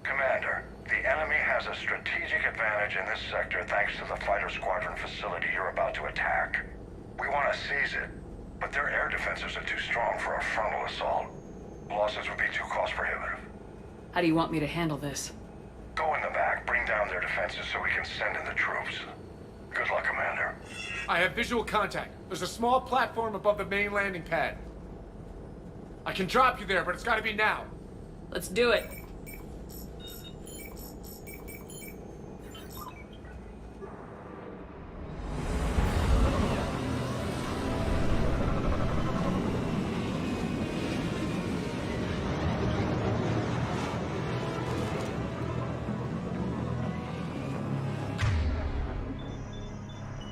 Commander, the enemy has a strategic advantage in this sector thanks to the fighter squadron facility you're about to attack. We want to seize it, but their air defenses are too strong for a frontal assault. Losses would be too cost prohibitive. How do you want me to handle this? Go in the back, bring down their defenses so we can send in the troops. Good luck, Commander. I have visual contact. There's a small platform above the main landing pad. I can drop you there, but it's gotta be now. Let's do it.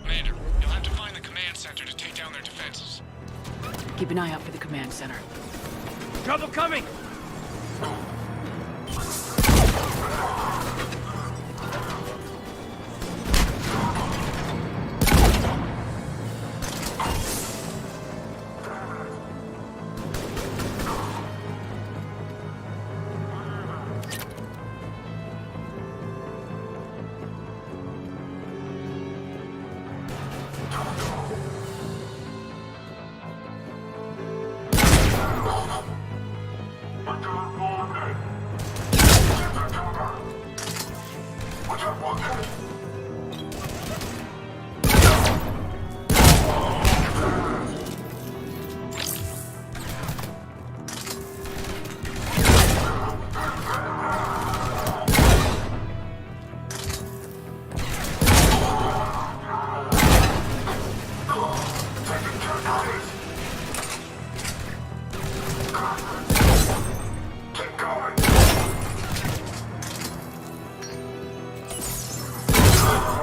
Commander, you'll have to find the command center to take down their defenses. Keep an eye out for the command center. Trouble coming!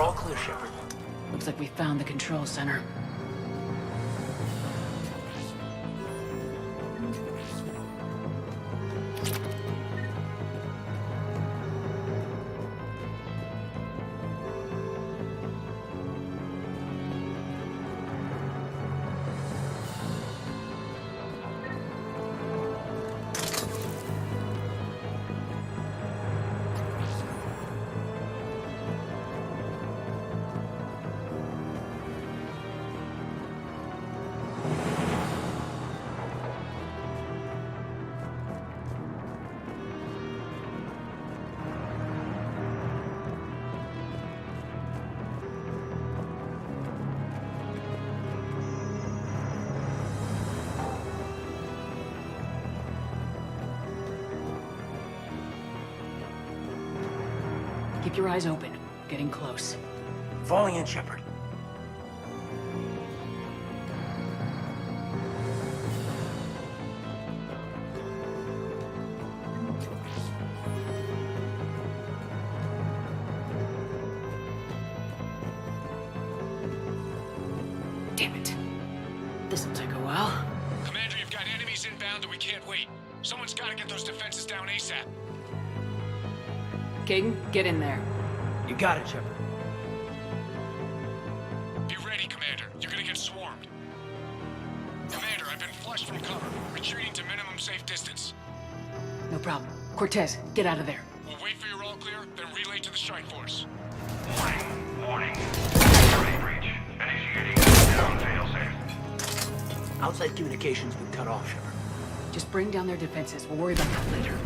We're all clear, Shepard. Looks like we found the control center. Keep your eyes open. Getting close. Falling in, Shepard. Damn it. This'll take a while. Commander, you've got enemies inbound and we can't wait. Someone's gotta get those defenses down ASAP. Caden, get in there. You got it, Shepard. Be ready, Commander. You're gonna get swarmed. Commander, I've been flushed from cover. Retreating to minimum safe distance. No problem. Cortez, get out of there. We'll wait for your all clear, then relay to the strike force. Warning. Ready breach. Initiating down failsafe. Outside communications been cut off, Shepard. Just bring down their defenses. We'll worry about that later.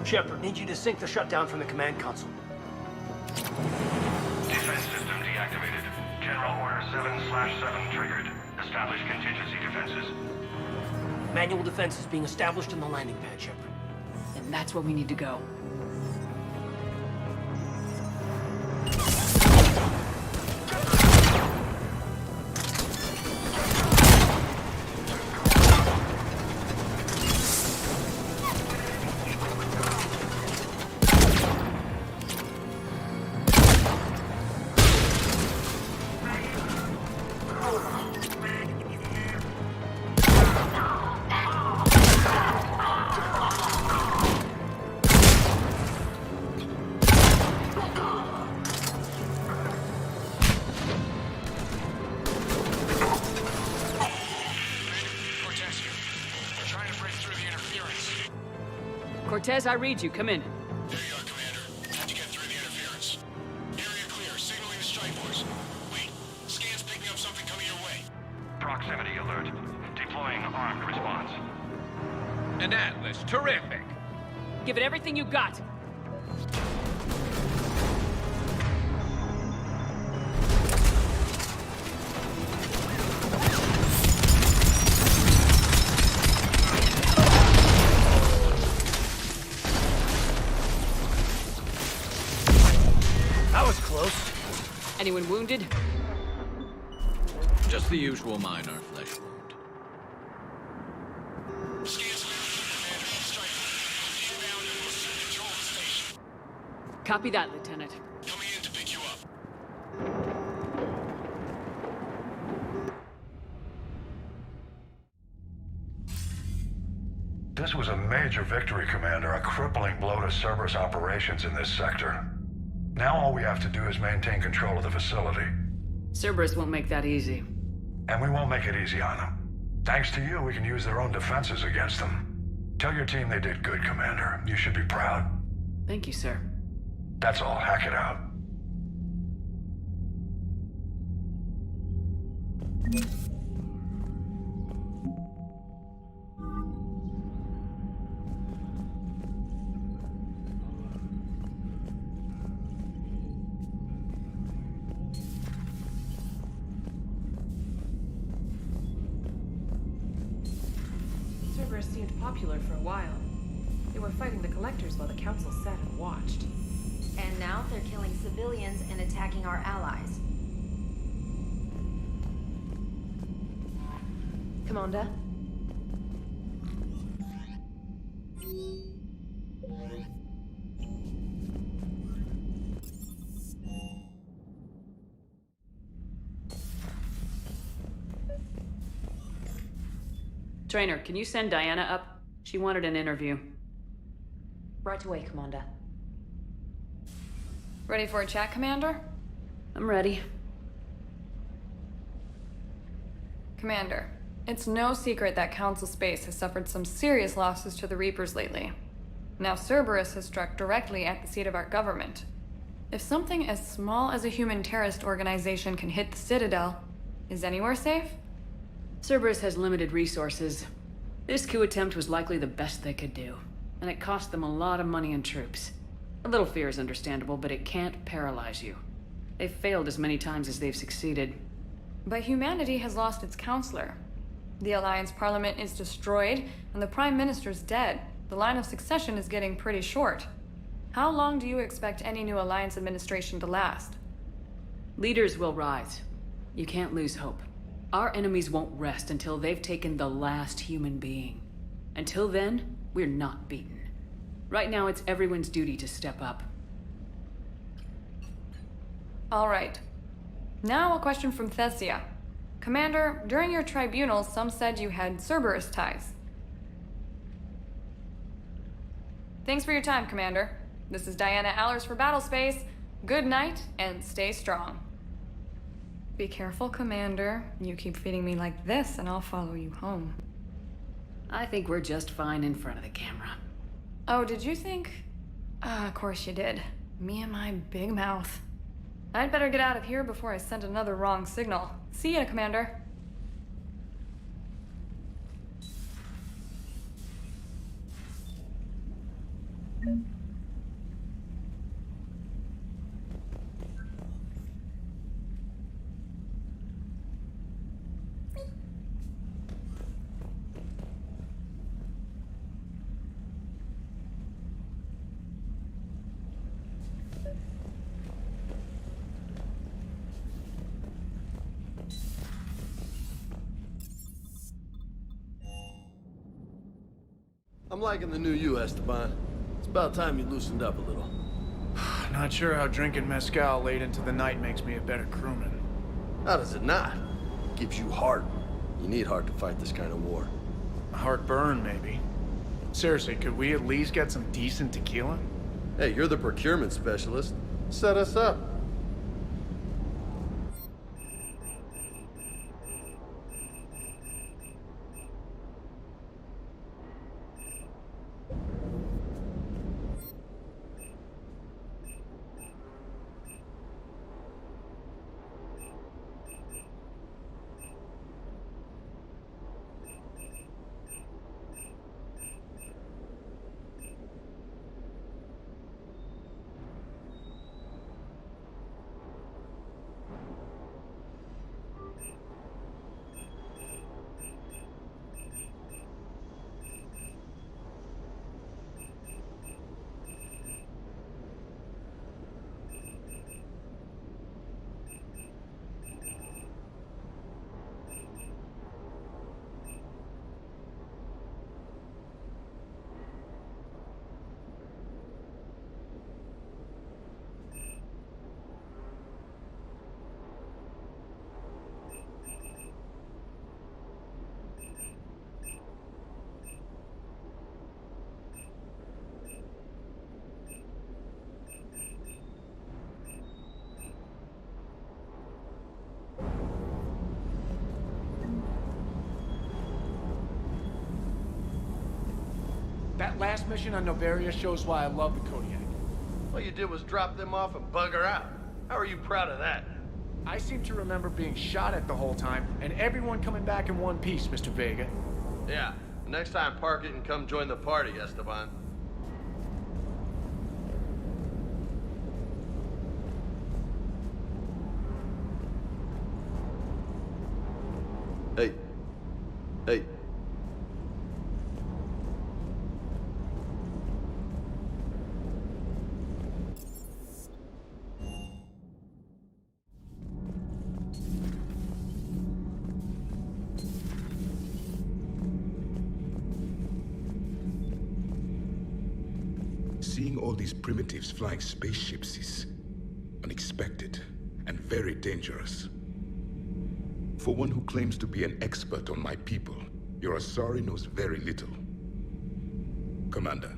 Shepard, need you to sync the shutdown from the command console. Defense system deactivated. General Order 7/7 triggered. Establish contingency defenses. Manual defense is being established in the landing pad, Shepard. And that's where we need to go. Cortez, I read you. Come in. There you are, Commander. How'd you get through the interference? Area clear. Signaling the strike force. Wait. Scan's picking up something coming your way. Proximity alert. Deploying armed response. An Atlas. Terrific. Give it everything you got. That was close. Anyone wounded? Just the usual minor flesh wound. Scan's Commander. Strike force. Inbound and will soon control the station. Copy that, Lieutenant. Coming in to pick you up. This was a major victory, Commander. A crippling blow to Cerberus operations in this sector. Now all we have to do is maintain control of the facility. Cerberus won't make that easy. And we won't make it easy on them. Thanks to you, we can use their own defenses against them. Tell your team they did good, Commander. You should be proud. Thank you, sir. That's all. Hack it out. Cerberus seemed popular for a while. They were fighting the Collectors while the Council sat and watched. And now they're killing civilians and attacking our allies. Commander? Trainer, can you send Diana up? She wanted an interview. Right away, Commander. Ready for a chat, Commander? I'm ready. Commander, it's no secret that Council Space has suffered some serious losses to the Reapers lately. Now Cerberus has struck directly at the seat of our government. If something as small as a human terrorist organization can hit the Citadel, is anywhere safe? Cerberus has limited resources. This coup attempt was likely the best they could do, and it cost them a lot of money and troops. A little fear is understandable, but it can't paralyze you. They've failed as many times as they've succeeded. But humanity has lost its counselor. The Alliance Parliament is destroyed, and the Prime Minister's dead. The line of succession is getting pretty short. How long do you expect any new Alliance administration to last? Leaders will rise. You can't lose hope. Our enemies won't rest until they've taken the last human being. Until then, we're not beaten. Right now, it's everyone's duty to step up. All right. Now a question from Thessia. Commander, during your tribunal, some said you had Cerberus ties. Thanks for your time, Commander. This is Diana Allers for Battlespace. Good night, and stay strong. Be careful, Commander. You keep feeding me like this, and I'll follow you home. I think we're just fine in front of the camera. Oh, did you think? Of course you did. Me and my big mouth. I'd better get out of here before I send another wrong signal. See ya, Commander. I'm liking the new you, Esteban. It's about time you loosened up a little. Not sure how drinking mezcal late into the night makes me a better crewman. How does it not? It gives you heart. You need heart to fight this kind of war. A heartburn, maybe. Seriously, could we at least get some decent tequila? Hey, you're the procurement specialist. Set us up. That last mission on Noveria shows why I love the Kodiak. All you did was drop them off and bugger out. How are you proud of that? I seem to remember being shot at the whole time, and everyone coming back in one piece, Mr. Vega. Yeah. Next time, park it and come join the party, Esteban. Hey. Hey. Seeing all these primitives flying spaceships is unexpected and very dangerous. For one who claims to be an expert on my people, your Asari knows very little. Commander.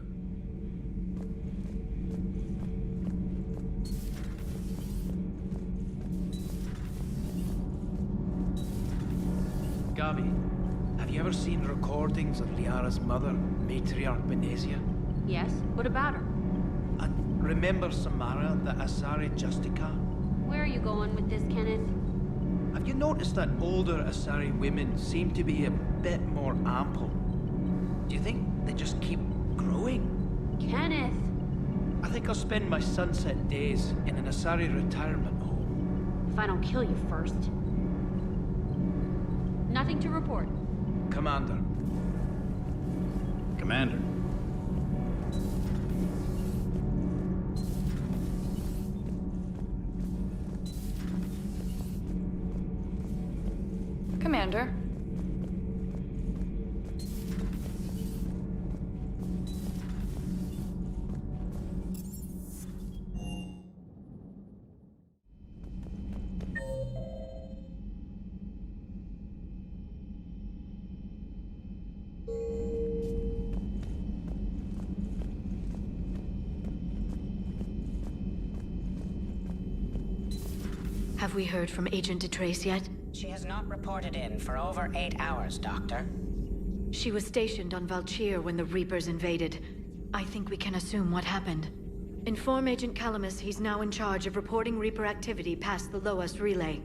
Gabi, have you ever seen recordings of Liara's mother, Matriarch Benezia? Yes? What about her? And remember Samara, the Asari Justica? Where are you going with this, Kenneth? Have you noticed that older Asari women seem to be a bit more ample? Do you think they just keep growing? Kenneth! I think I'll spend my sunset days in an Asari retirement home. If I don't kill you first. Nothing to report. Commander. Commander. Commander. Have we heard from Agent DeTrace yet? She has not reported in for over 8 hours, Doctor. She was stationed on Valchir when the Reapers invaded. I think we can assume what happened. Inform Agent Calamus he's now in charge of reporting Reaper activity past the Loas relay.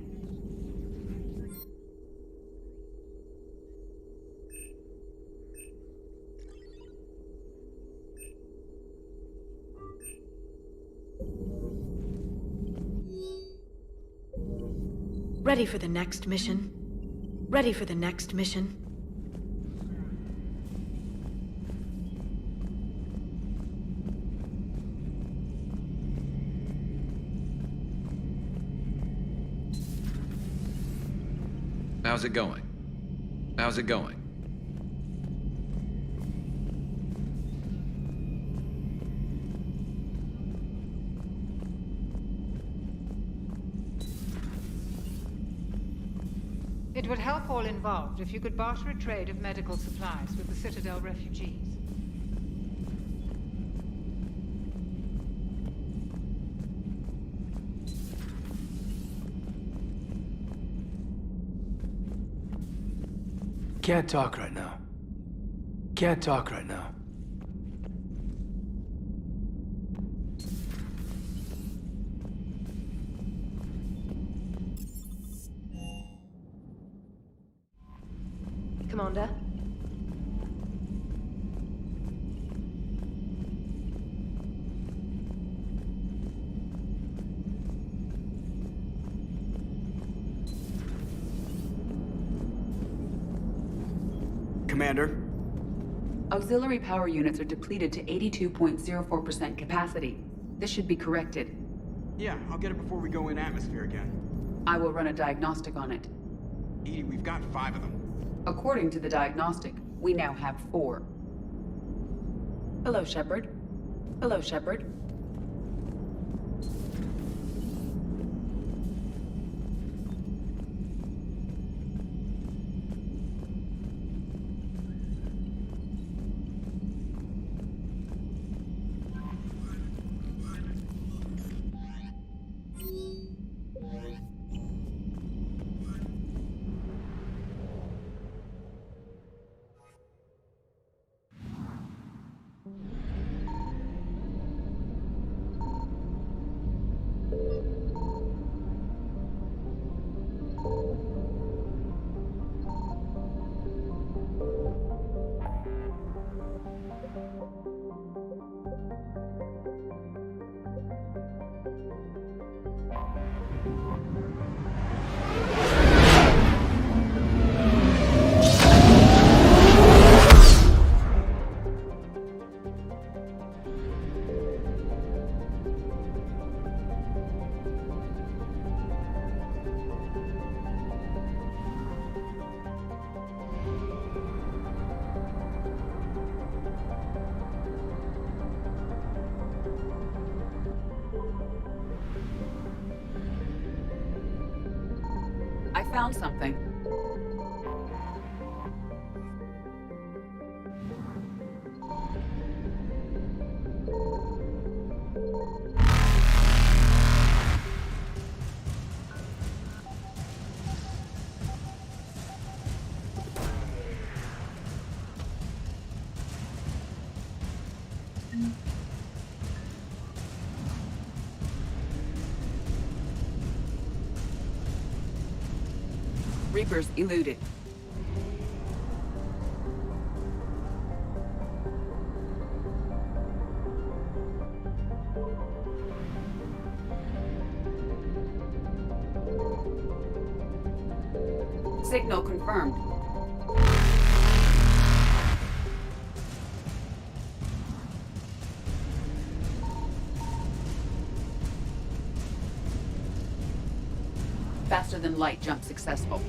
Ready for the next mission? Ready for the next mission? How's it going? How's it going? It would help all involved if you could barter a trade of medical supplies with the Citadel refugees. Can't talk right now. Can't talk right now. Commander? Commander? Auxiliary power units are depleted to 82.04% capacity. This should be corrected. Yeah, I'll get it before we go in atmosphere again. I will run a diagnostic on it. EDI, we've got 5 of them. According to the diagnostic, we now have 4. Hello, Shepard. Hello, Shepard. I found something. Reapers eluded. Signal confirmed. Faster than light jump successful.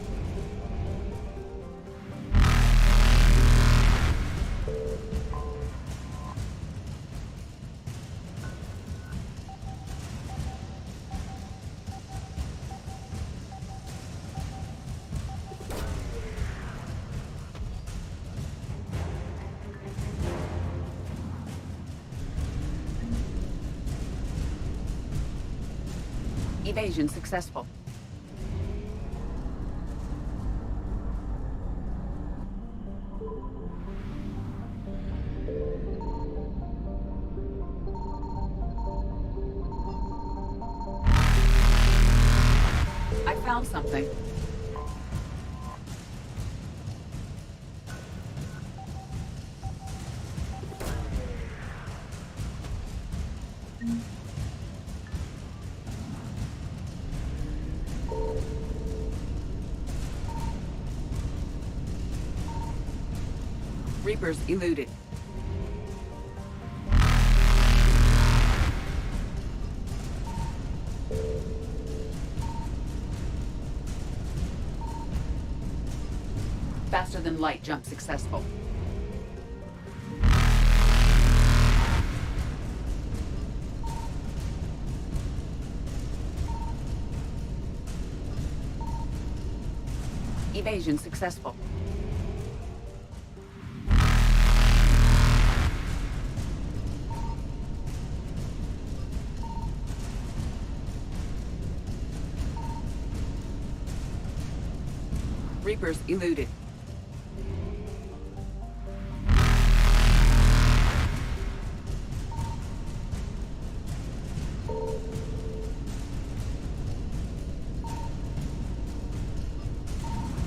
Evasion successful. found something. Reapers eluded. Faster than light jump successful. Evasion successful. Reapers eluded.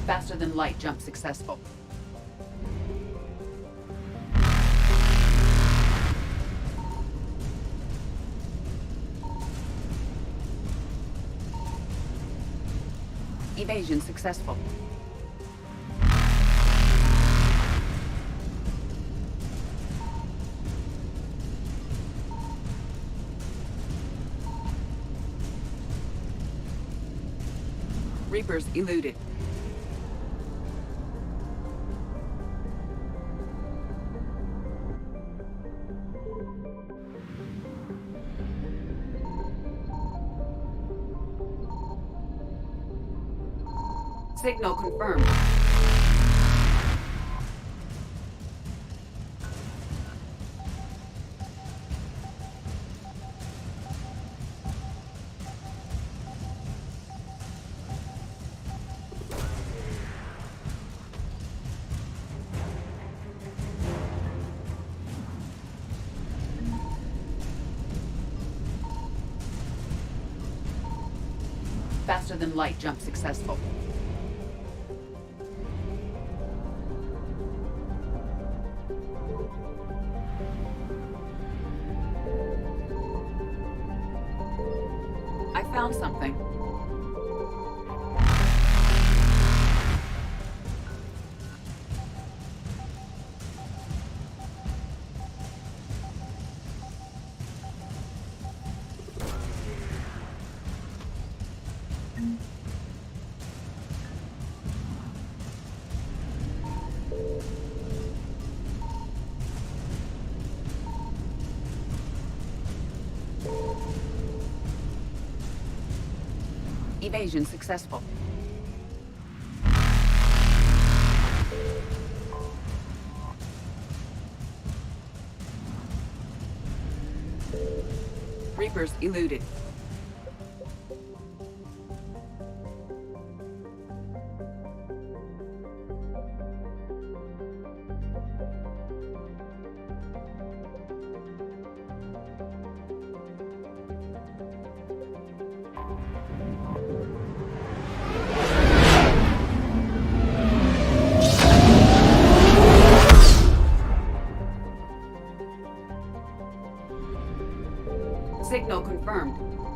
Faster than light jump successful. Evasion successful. Reapers eluded. Signal confirmed. Faster than light jump successful. I found something. Evasion successful. Reapers eluded. Signal confirmed.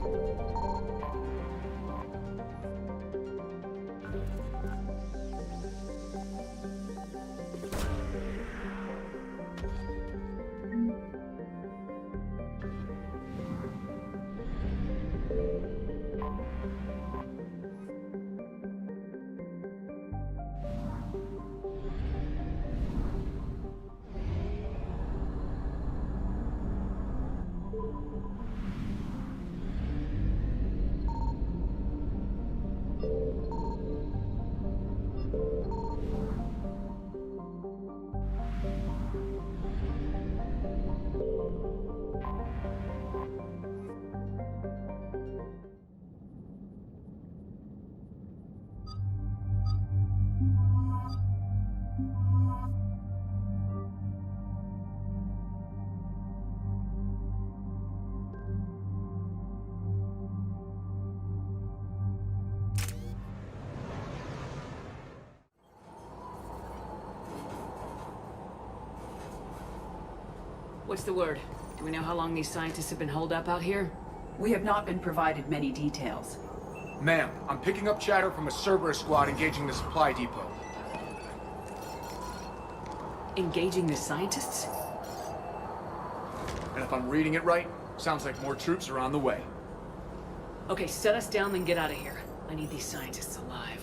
What's the word? Do we know how long these scientists have been holed up out here? We have not been provided many details. Ma'am, I'm picking up chatter from a Cerberus squad engaging the supply depot. Engaging the scientists? And if I'm reading it right, sounds like more troops are on the way. Okay, set us down, then get out of here. I need these scientists alive.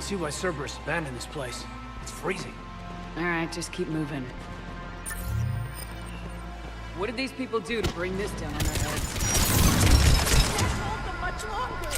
See why Cerberus abandoned this place. It's freezing. Alright, just keep moving. What did these people do to bring this down on their heads? Can't hold them much longer!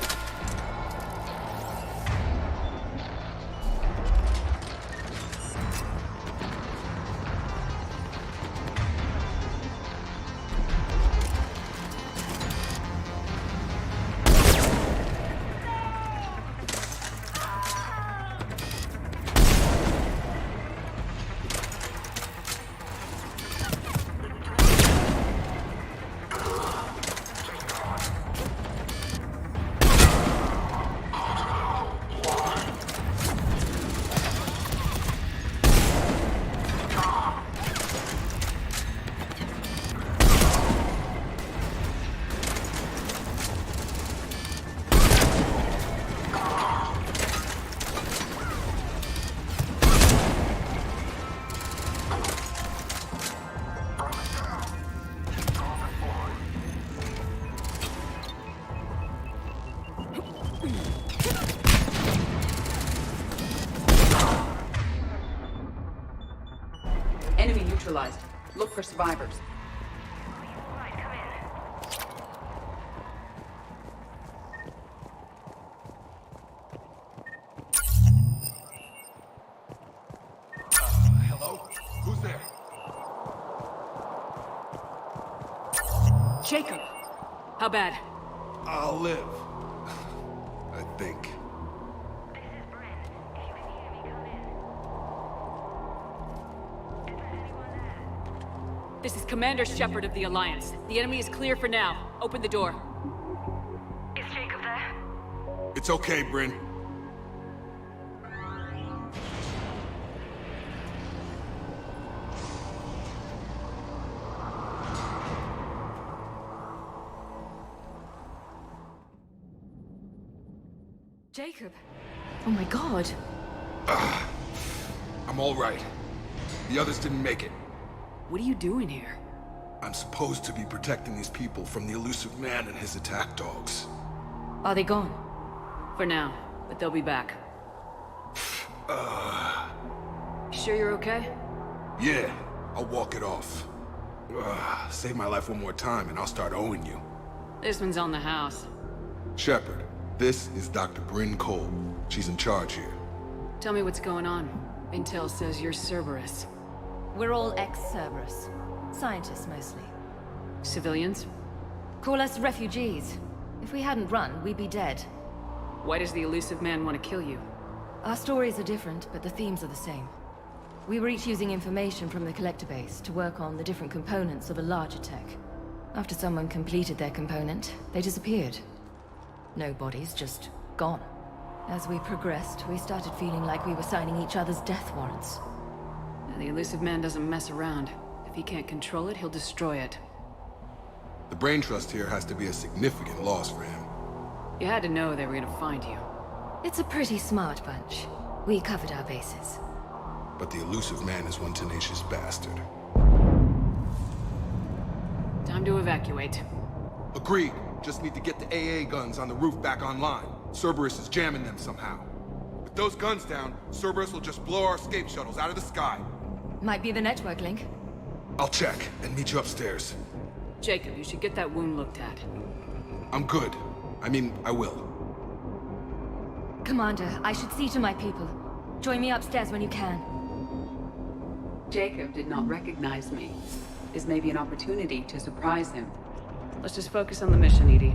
Enemy neutralized. Look for survivors. Hello? Who's there? Jacob! How bad? I'll live. I think. This is Commander Shepard of the Alliance. The enemy is clear for now. Open the door. Is Jacob there? It's okay, Bryn. Jacob. Oh my god. I'm all right. The others didn't make it. What are you doing here? I'm supposed to be protecting these people from the elusive man and his attack dogs. Are they gone? For now, but they'll be back. Sure you're okay? Yeah, I'll walk it off. Save my life one more time and I'll start owing you. This one's on the house. Shepard, this is Dr. Bryn Cole. She's in charge here. Tell me what's going on. Intel says you're Cerberus. We're all ex-Cerberus. Scientists, mostly. Civilians? Call us refugees. If we hadn't run, we'd be dead. Why does the elusive man want to kill you? Our stories are different, but the themes are the same. We were each using information from the Collector base to work on the different components of a larger tech. After someone completed their component, they disappeared. No bodies, just gone. As we progressed, we started feeling like we were signing each other's death warrants. The elusive man doesn't mess around. If he can't control it, he'll destroy it. The brain trust here has to be a significant loss for him. You had to know they were gonna find you. It's a pretty smart bunch. We covered our bases. but the elusive man is one tenacious bastard. Time to evacuate. Agreed. Just need to get the AA guns on the roof back online. Cerberus is jamming them somehow. With those guns down, Cerberus will just blow our escape shuttles out of the sky. Might be the network link. I'll check and meet you upstairs. Jacob, you should get that wound looked at. I'm good. I mean, I will. Commander, I should see to my people. Join me upstairs when you can. Jacob did not recognize me. This may be an opportunity to surprise him. Let's just focus on the mission, EDI.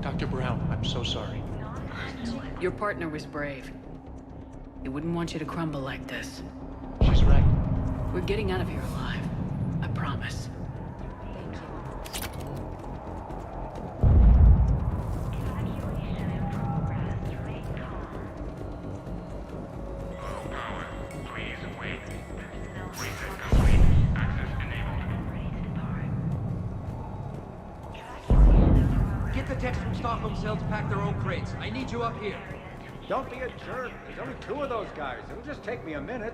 Dr. Brown, I'm so sorry. Your partner was brave. He wouldn't want you to crumble like this. She's right. We're getting out of here alive. I promise. Get the techs from Stockholm Cell to pack their own crates. I need you up here. Don't be a jerk. There's only 2 of those guys. It'll just take me a minute.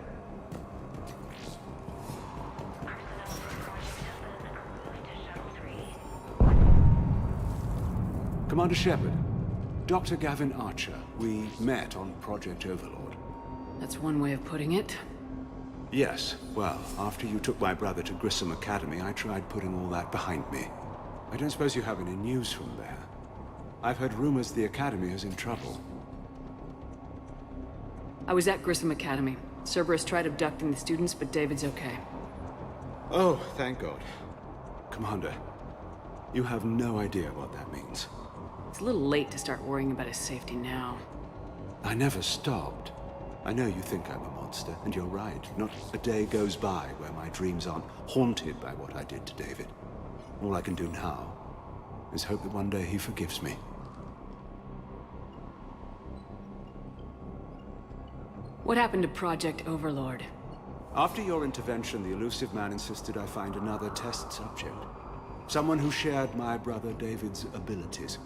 Commander Shepard, Dr. Gavin Archer. We met on Project Overlord. That's one way of putting it. Yes, well, after you took my brother to Grissom Academy, I tried putting all that behind me. I don't suppose you have any news from there. I've heard rumors the Academy is in trouble. I was at Grissom Academy. Cerberus tried abducting the students, but David's okay. Oh, thank God. Commander, you have no idea what that means. It's a little late to start worrying about his safety now. I never stopped. I know you think I'm a monster, and you're right. Not a day goes by where my dreams aren't haunted by what I did to David. All I can do now is hope that one day he forgives me. What happened to Project Overlord? After your intervention, the elusive man insisted I find another test subject. Someone who shared my brother David's abilities.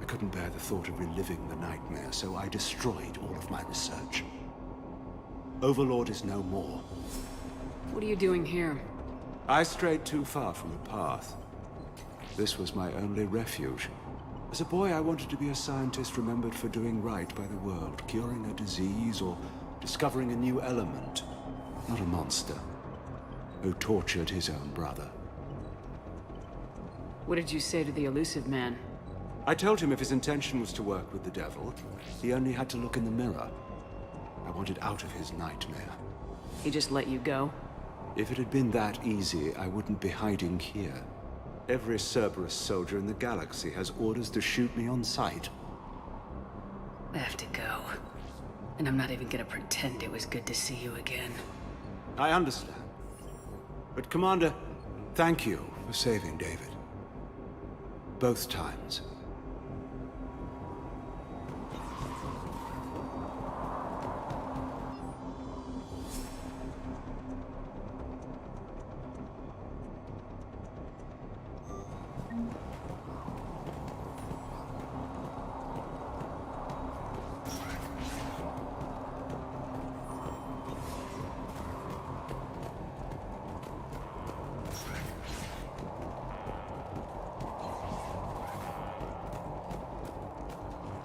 I couldn't bear the thought of reliving the nightmare, so I destroyed all of my research. Overlord is no more. What are you doing here? I strayed too far from the path. This was my only refuge. As a boy, I wanted to be a scientist remembered for doing right by the world, curing a disease or discovering a new element. Not a monster who tortured his own brother. What did you say to the elusive man? I told him if his intention was to work with the devil, he only had to look in the mirror. I wanted out of his nightmare. He just let you go? If it had been that easy, I wouldn't be hiding here. Every Cerberus soldier in the galaxy has orders to shoot me on sight. I have to go. And I'm not even gonna pretend it was good to see you again. I understand. But Commander, thank you for saving David. Both times.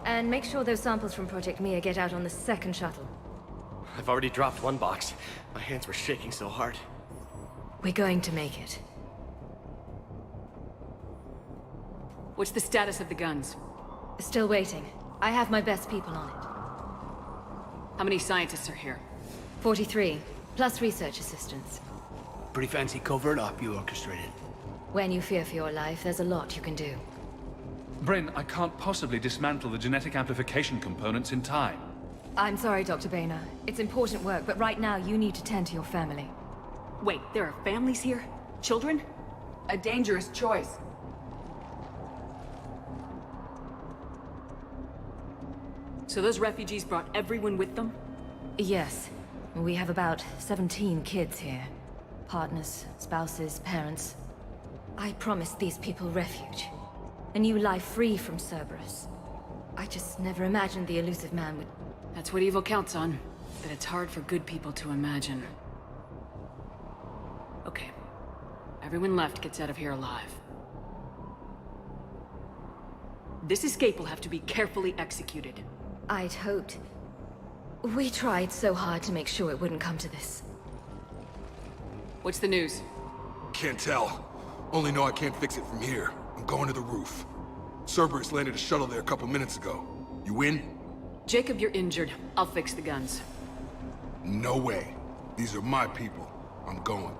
And make sure those samples from Project Mia get out on the second shuttle. I've already dropped one box. My hands were shaking so hard. We're going to make it. What's the status of the guns? Still waiting. I have my best people on it. How many scientists are here? 43, plus research assistants. Pretty fancy covert op you orchestrated. When you fear for your life, there's a lot you can do. Bryn, I can't possibly dismantle the genetic amplification components in time. I'm sorry, Dr. Boehner. It's important work, but right now you need to tend to your family. Wait, there are families here? Children? A dangerous choice. So those refugees brought everyone with them? Yes. We have about 17 kids here. Partners, spouses, parents. I promised these people refuge. A new life free from Cerberus. I just never imagined the elusive man would... That's what evil counts on. that it's hard for good people to imagine. Okay. Everyone left gets out of here alive. This escape will have to be carefully executed. I'd hoped. We tried so hard to make sure it wouldn't come to this. What's the news? Can't tell. Only know I can't fix it from here. I'm going to the roof. Cerberus landed a shuttle there a couple minutes ago. You in? Jacob, you're injured. I'll fix the guns. No way. These are my people. I'm going.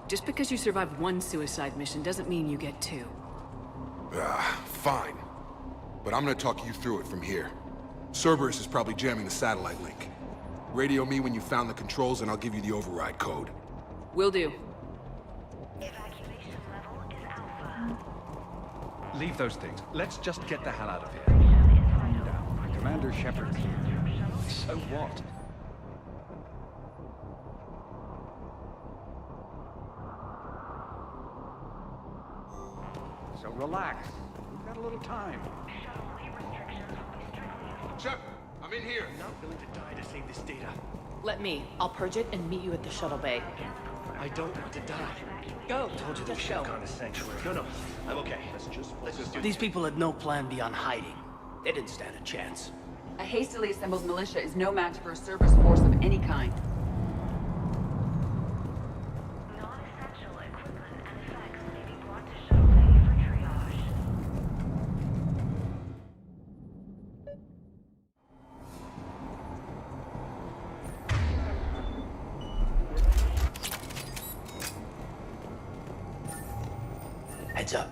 Just because you survived one suicide mission doesn't mean you get two. Fine. But I'm gonna talk you through it from here. Cerberus is probably jamming the satellite link. Radio me when you found the controls and I'll give you the override code. Will do. Leave those things. Let's just get the hell out of here. Commander Shepard. So what? So relax. We've got a little time. Shepard, I'm in here. I'm not willing to die to save this data. Let me. I'll purge it and meet you at the shuttle bay. I don't want to die. Go. I told you they Just should have go. gone to Sanctuary. No, I'm okay. Let's just do These people had no plan beyond hiding. They didn't stand a chance. A hastily assembled militia is no match for a Cerberus force of any kind. Non-essential equipment and effects may be brought to shuttle bay for triage. Heads up.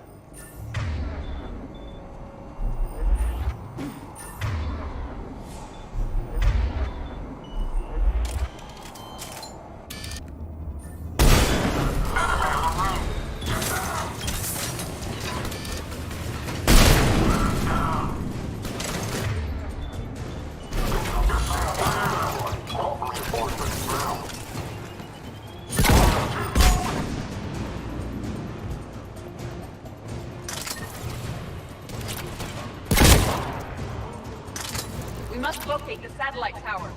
We must locate the satellite tower.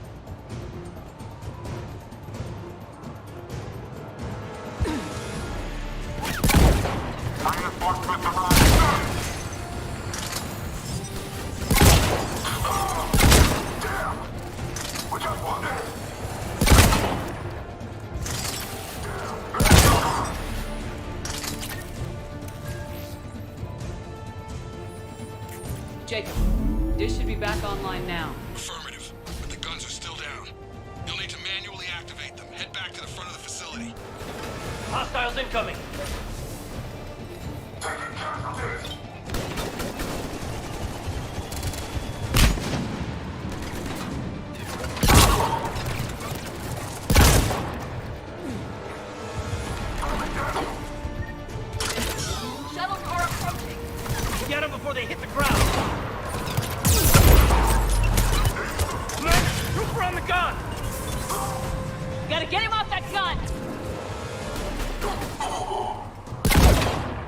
Jacob, this should be back online now. Affirmative, but the guns are still down. You'll need to manually activate them. Head back to the front of the facility. Hostiles incoming. Shuttles are approaching. Get them before they hit the ground. Trooper on the gun. Gotta get him off that gun!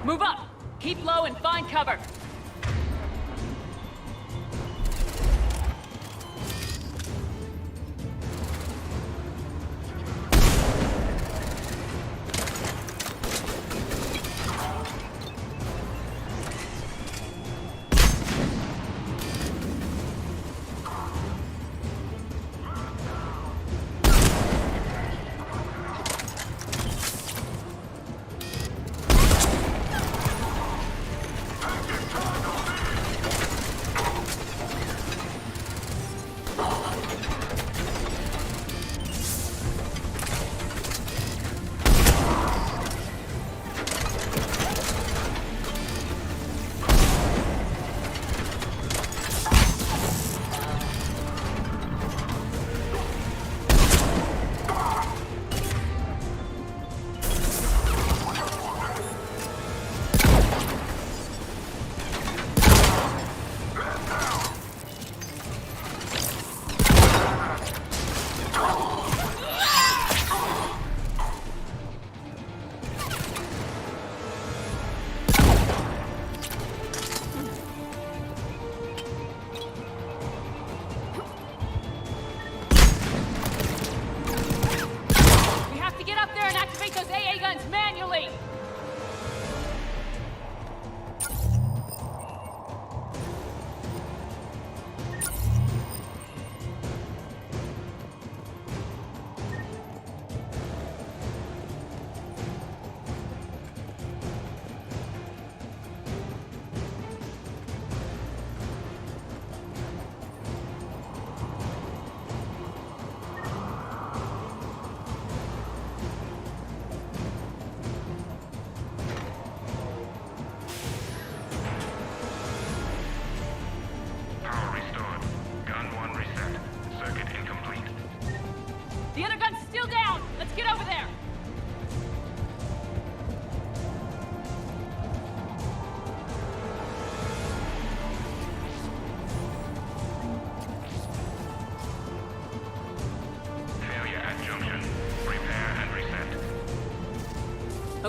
Move up! Keep low and find cover!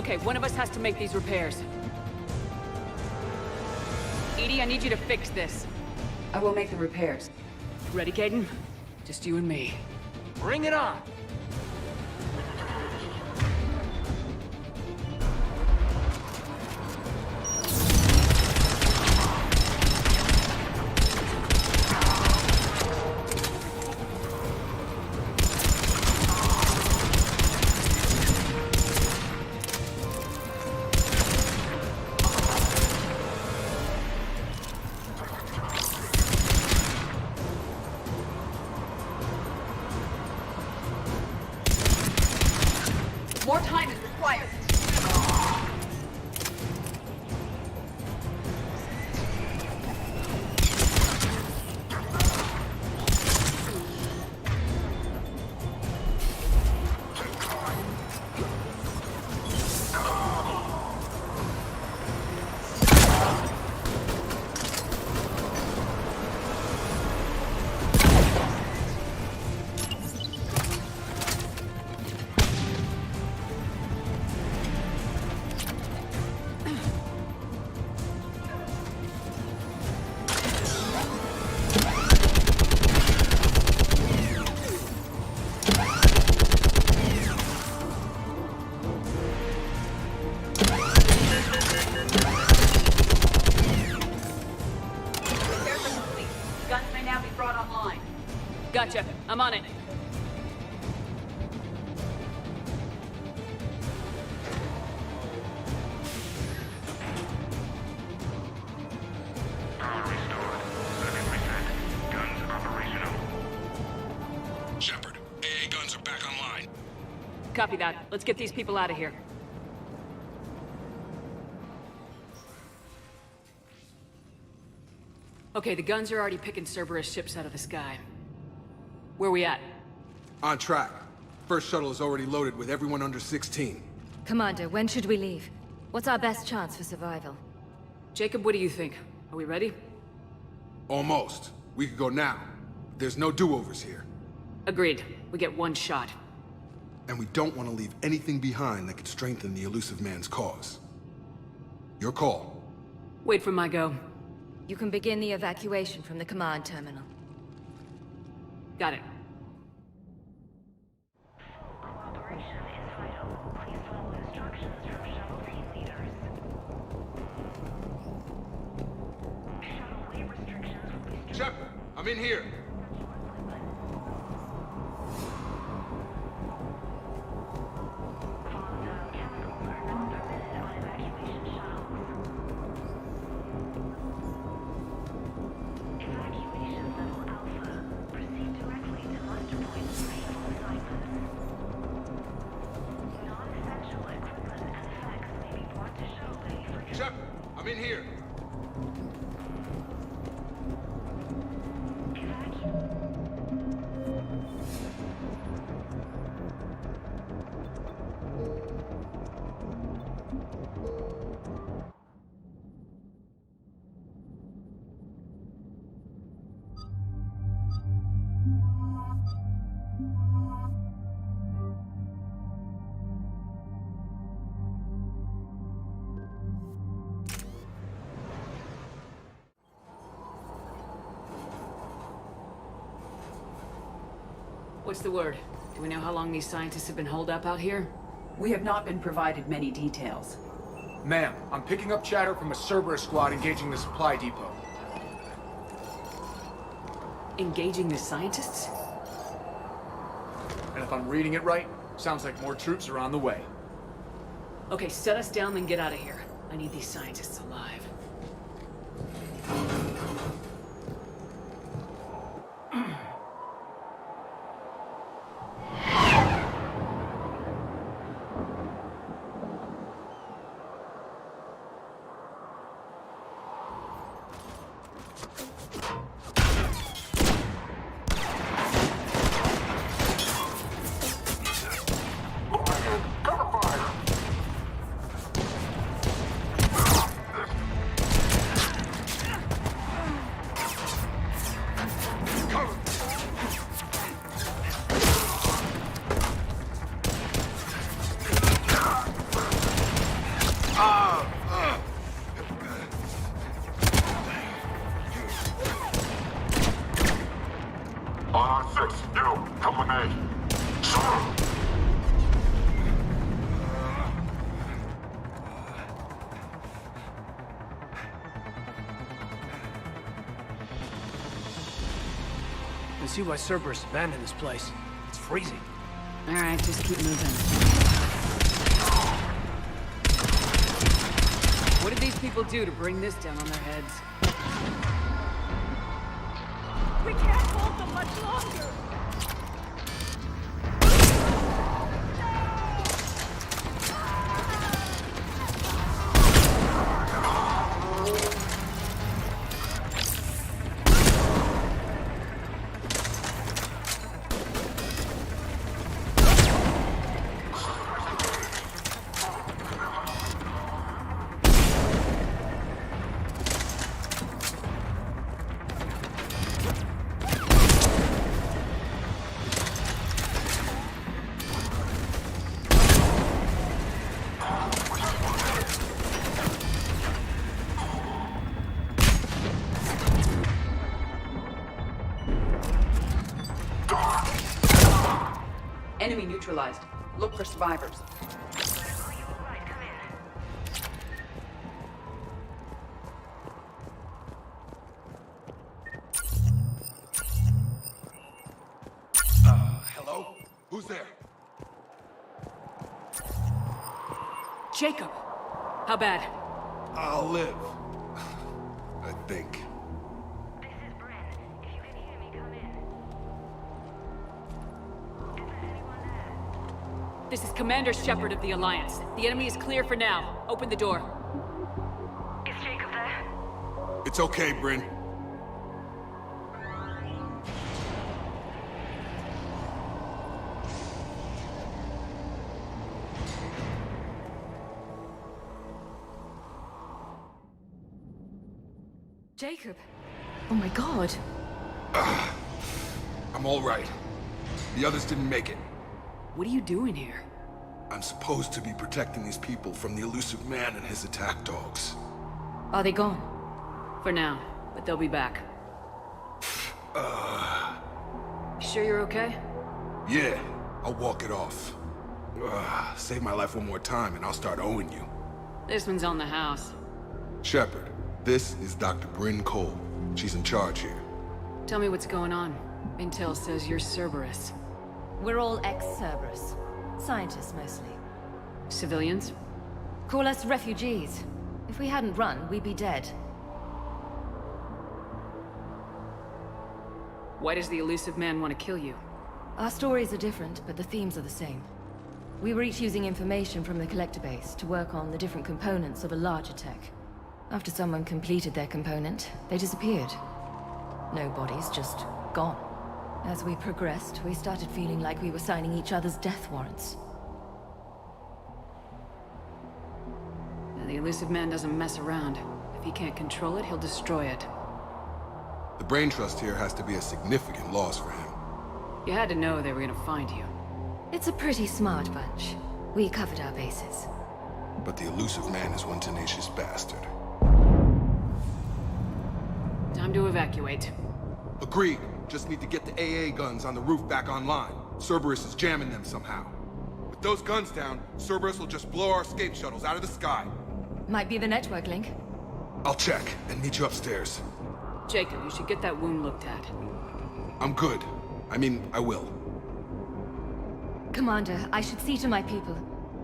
Okay, one of us has to make these repairs. Edie, I need you to fix this. I will make the repairs. Ready, Caden? Just you and me. Bring it on! More time is required. Gotcha. I'm on it. Shepard, AA guns are back online. Copy that. Let's get these people out of here. Okay, the guns are already picking Cerberus ships out of the sky. Where we at? On track. First shuttle is already loaded with everyone under 16. Commander, when should we leave? What's our best chance for survival? Jacob, what do you think? Are we ready? Almost. We could go now. There's no do-overs here. Agreed. We get one shot. And we don't want to leave anything behind that could strengthen the elusive man's cause. Your call. Wait for my go. You can begin the evacuation from the command terminal. Got it. Cooperation is vital. Please follow instructions from shuttle team leaders. Shuttle weight restrictions will be strict. Shepard, I'm in here. Volatile chemicals are not permitted on evacuation shuttles. Evacuation level Alpha. Proceed directly to muster point 3 on Cyprus. Non-essential equipment and effects may be brought to shuttle bay for... Shepard, I'm in here. What's the word? Do we know how long these scientists have been holed up out here? We have not been provided many details. Ma'am, I'm picking up chatter from a Cerberus squad engaging the supply depot. Engaging the scientists? And if I'm reading it right, sounds like more troops are on the way. Okay, set us down, then get out of here. I need these scientists alive. can see why Cerberus abandoned this place. It's freezing. Alright, just keep moving. What did these people do to bring this down on their heads? We can't hold them much longer! Enemy neutralized. Look for survivors. Hello? Who's there? Jacob! How bad? I'll live. I think. This is Commander Shepard of the Alliance. The enemy is clear for now. Open the door. Is Jacob there? It's okay, Bryn. Jacob! Oh my god. I'm all right. The others didn't make it. What are you doing here? I'm supposed to be protecting these people from the elusive man and his attack dogs. Are they gone? For now, but they'll be back. You sure you're okay? Yeah, I'll walk it off. Save my life one more time and I'll start owing you. This one's on the house. Shepard, this is Dr. Bryn Cole. She's in charge here. Tell me what's going on. Intel says you're Cerberus. We're all ex-Cerberus. Scientists, mostly. Civilians? Call us refugees. If we hadn't run, we'd be dead. Why does the elusive man want to kill you? Our stories are different, but the themes are the same. We were each using information from the Collector base to work on the different components of a larger tech. After someone completed their component, they disappeared. No bodies, just gone. As we progressed, we started feeling like we were signing each other's death warrants. The elusive man doesn't mess around. If he can't control it, he'll destroy it. The brain trust here has to be a significant loss for him. You had to know they were gonna find you. It's a pretty smart bunch. We covered our bases. But the elusive man is one tenacious bastard. Time to evacuate. Agreed. Just need to get the AA guns on the roof back online. Cerberus is jamming them somehow. With those guns down, Cerberus will just blow our escape shuttles out of the sky. Might be the network link. I'll check and meet you upstairs. Jacob, you should get that wound looked at. I'm good. I mean, I will. Commander, I should see to my people.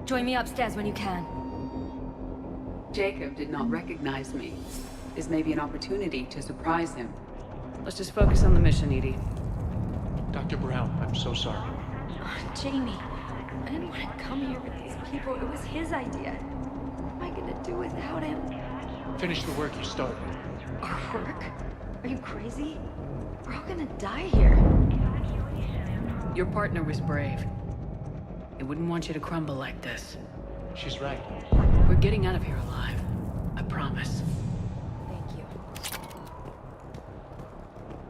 Join me upstairs when you can. Jacob did not recognize me. This may be an opportunity to surprise him. Let's just focus on the mission, EDI. Dr. Brown, I'm so sorry. Jamie, I didn't want to come here with these people. It was his idea. What am I gonna do without him? Finish the work you started. Our work? Are you crazy? We're all gonna die here. Your partner was brave. He wouldn't want you to crumble like this. She's right. We're getting out of here alive. I promise. Thank you.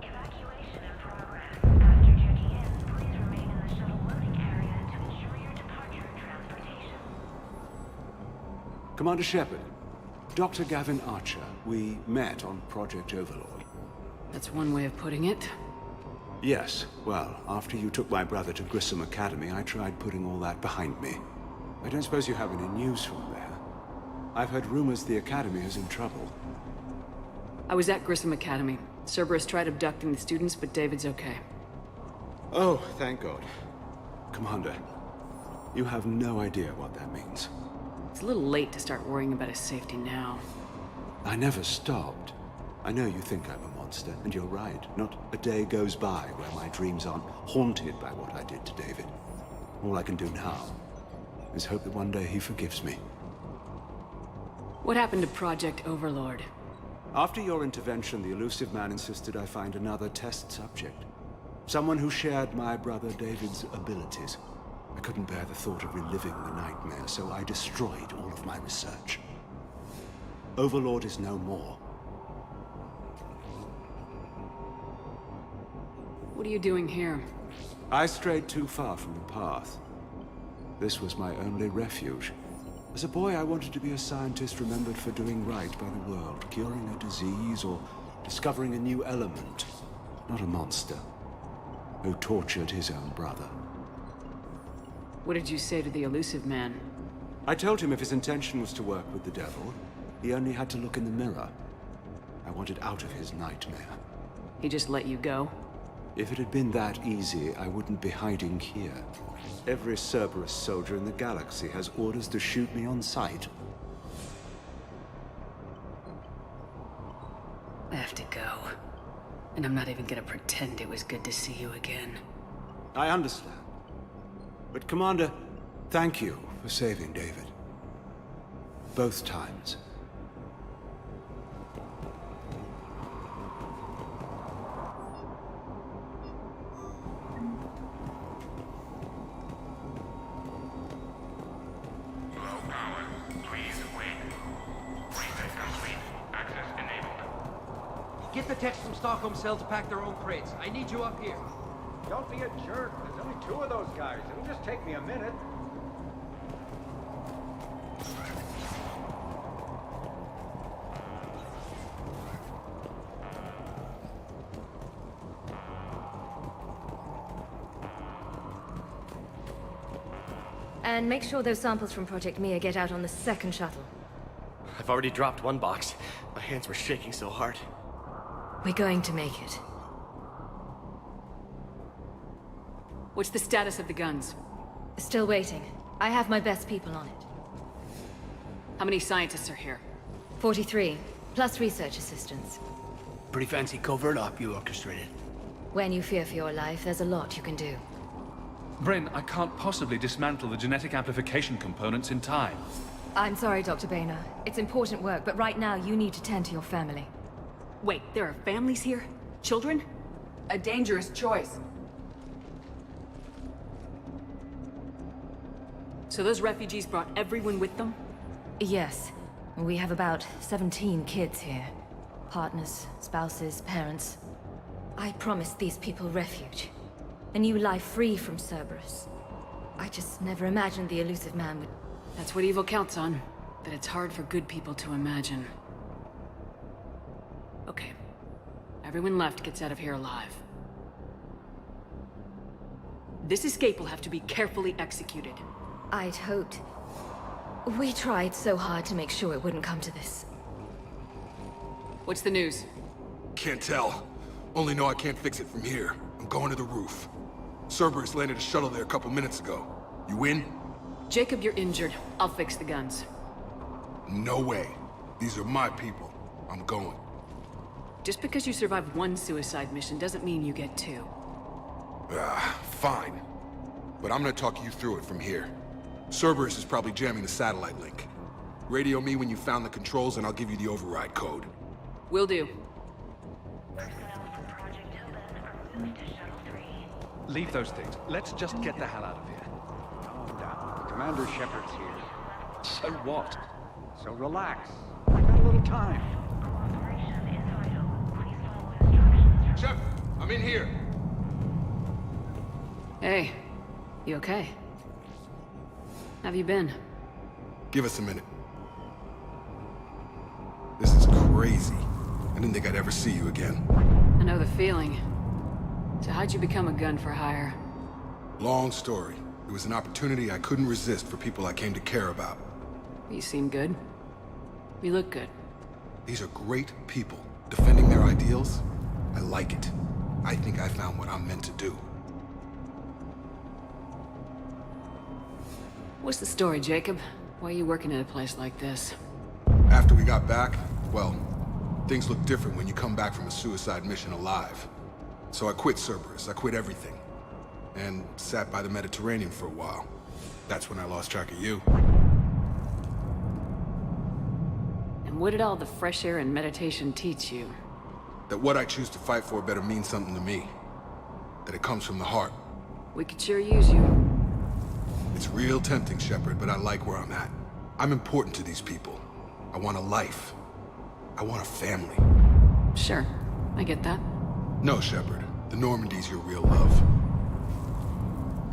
Evacuation in progress. After checking in, please remain in the shuttle loading area to ensure your departure and transportation. Commander Shepard, Dr. Gavin Archer, we met on Project Overlord. That's one way of putting it. Yes, well, after you took my brother to Grissom Academy, I tried putting all that behind me. I don't suppose you have any news from there. I've heard rumors the Academy is in trouble. I was at Grissom Academy. Cerberus tried abducting the students, but David's okay. Oh, thank God. Commander, you have no idea what that means. It's a little late to start worrying about his safety now. I never stopped. I know you think I'm a monster, and you're right. Not a day goes by where my dreams aren't haunted by what I did to David. All I can do now is hope that one day he forgives me. What happened to Project Overlord? After your intervention, the Elusive Man insisted I find another test subject. Someone who shared my brother David's abilities. I couldn't bear the thought of reliving the nightmare, so I destroyed all of my research. Overlord is no more. What are you doing here? I strayed too far from the path. This was my only refuge. As a boy, I wanted to be a scientist remembered for doing right by the world, curing a disease or discovering a new element. Not a monster who tortured his own brother. What did you say to the Elusive Man? I told him if his intention was to work with the devil, he only had to look in the mirror. I wanted out of his nightmare. He just let you go? If it had been that easy, I wouldn't be hiding here. Every Cerberus soldier in the galaxy has orders to shoot me on sight. I have to go. And I'm not even gonna pretend it was good to see you again. I understand. But Commander, thank you for saving David. Both times. Get the techs from Stockholm Cell to pack their own crates. I need you up here. Don't be a jerk. There's only 2 of those guys. It'll just take me a minute. And make sure those samples from Project Mia get out on the second shuttle. I've already dropped 1 box. My hands were shaking so hard. We're going to make it. What's the status of the guns? Still waiting. I have my best people on it. How many scientists are here? 43, plus research assistants. Pretty fancy covert op you orchestrated. When you fear for your life, there's a lot you can do. Bryn, I can't possibly dismantle the genetic amplification components in time. I'm sorry, Dr. Boehner. It's important work, but right now you need to tend to your family. Wait, there are families here? Children? A dangerous choice. So those refugees brought everyone with them? Yes. We have about 17 kids here. Partners, spouses, parents. I promised these people refuge. A new life free from Cerberus. I just never imagined the Elusive Man would... That's what evil counts on. That it's hard for good people to imagine. Okay. Everyone left gets out of here alive. This escape will have to be carefully executed. I'd hoped. We tried so hard to make sure it wouldn't come to this. What's the news? Can't tell. Only know I can't fix it from here. I'm going to the roof. Cerberus landed a shuttle there a couple minutes ago. You in? Jacob, you're injured. I'll fix the guns. No way. These are my people. I'm going. Just because you survived 1 suicide mission doesn't mean you get 2. Fine. But I'm gonna talk you through it from here. Cerberus is probably jamming the satellite link. Radio me when you found the controls and I'll give you the override code. Will do. Leave those things. Let's just get the hell out of here. Calm down. Commander Shepard's here. So what? So relax. I got a little time. Shepard, I'm in here. Hey, you okay? Have you been? Give us a minute. This is crazy. I didn't think I'd ever see you again. I know the feeling. So how'd you become a gun for hire? Long story. It was an opportunity I couldn't resist for people I came to care about. You seem good. You look good. These are great people. Defending their ideals, I like it. I think I found what I'm meant to do. What's the story, Jacob? Why are you working at a place like this? After we got back, well, things look different when you come back from a suicide mission alive. So I quit Cerberus, I quit everything. And sat by the Mediterranean for a while. That's when I lost track of you. And what did all the fresh air and meditation teach you? That what I choose to fight for better mean something to me. That it comes from the heart. We could sure use you. It's real tempting, Shepard, but I like where I'm at. I'm important to these people. I want a life. I want a family. Sure, I get that. No, Shepard. The Normandy's your real love.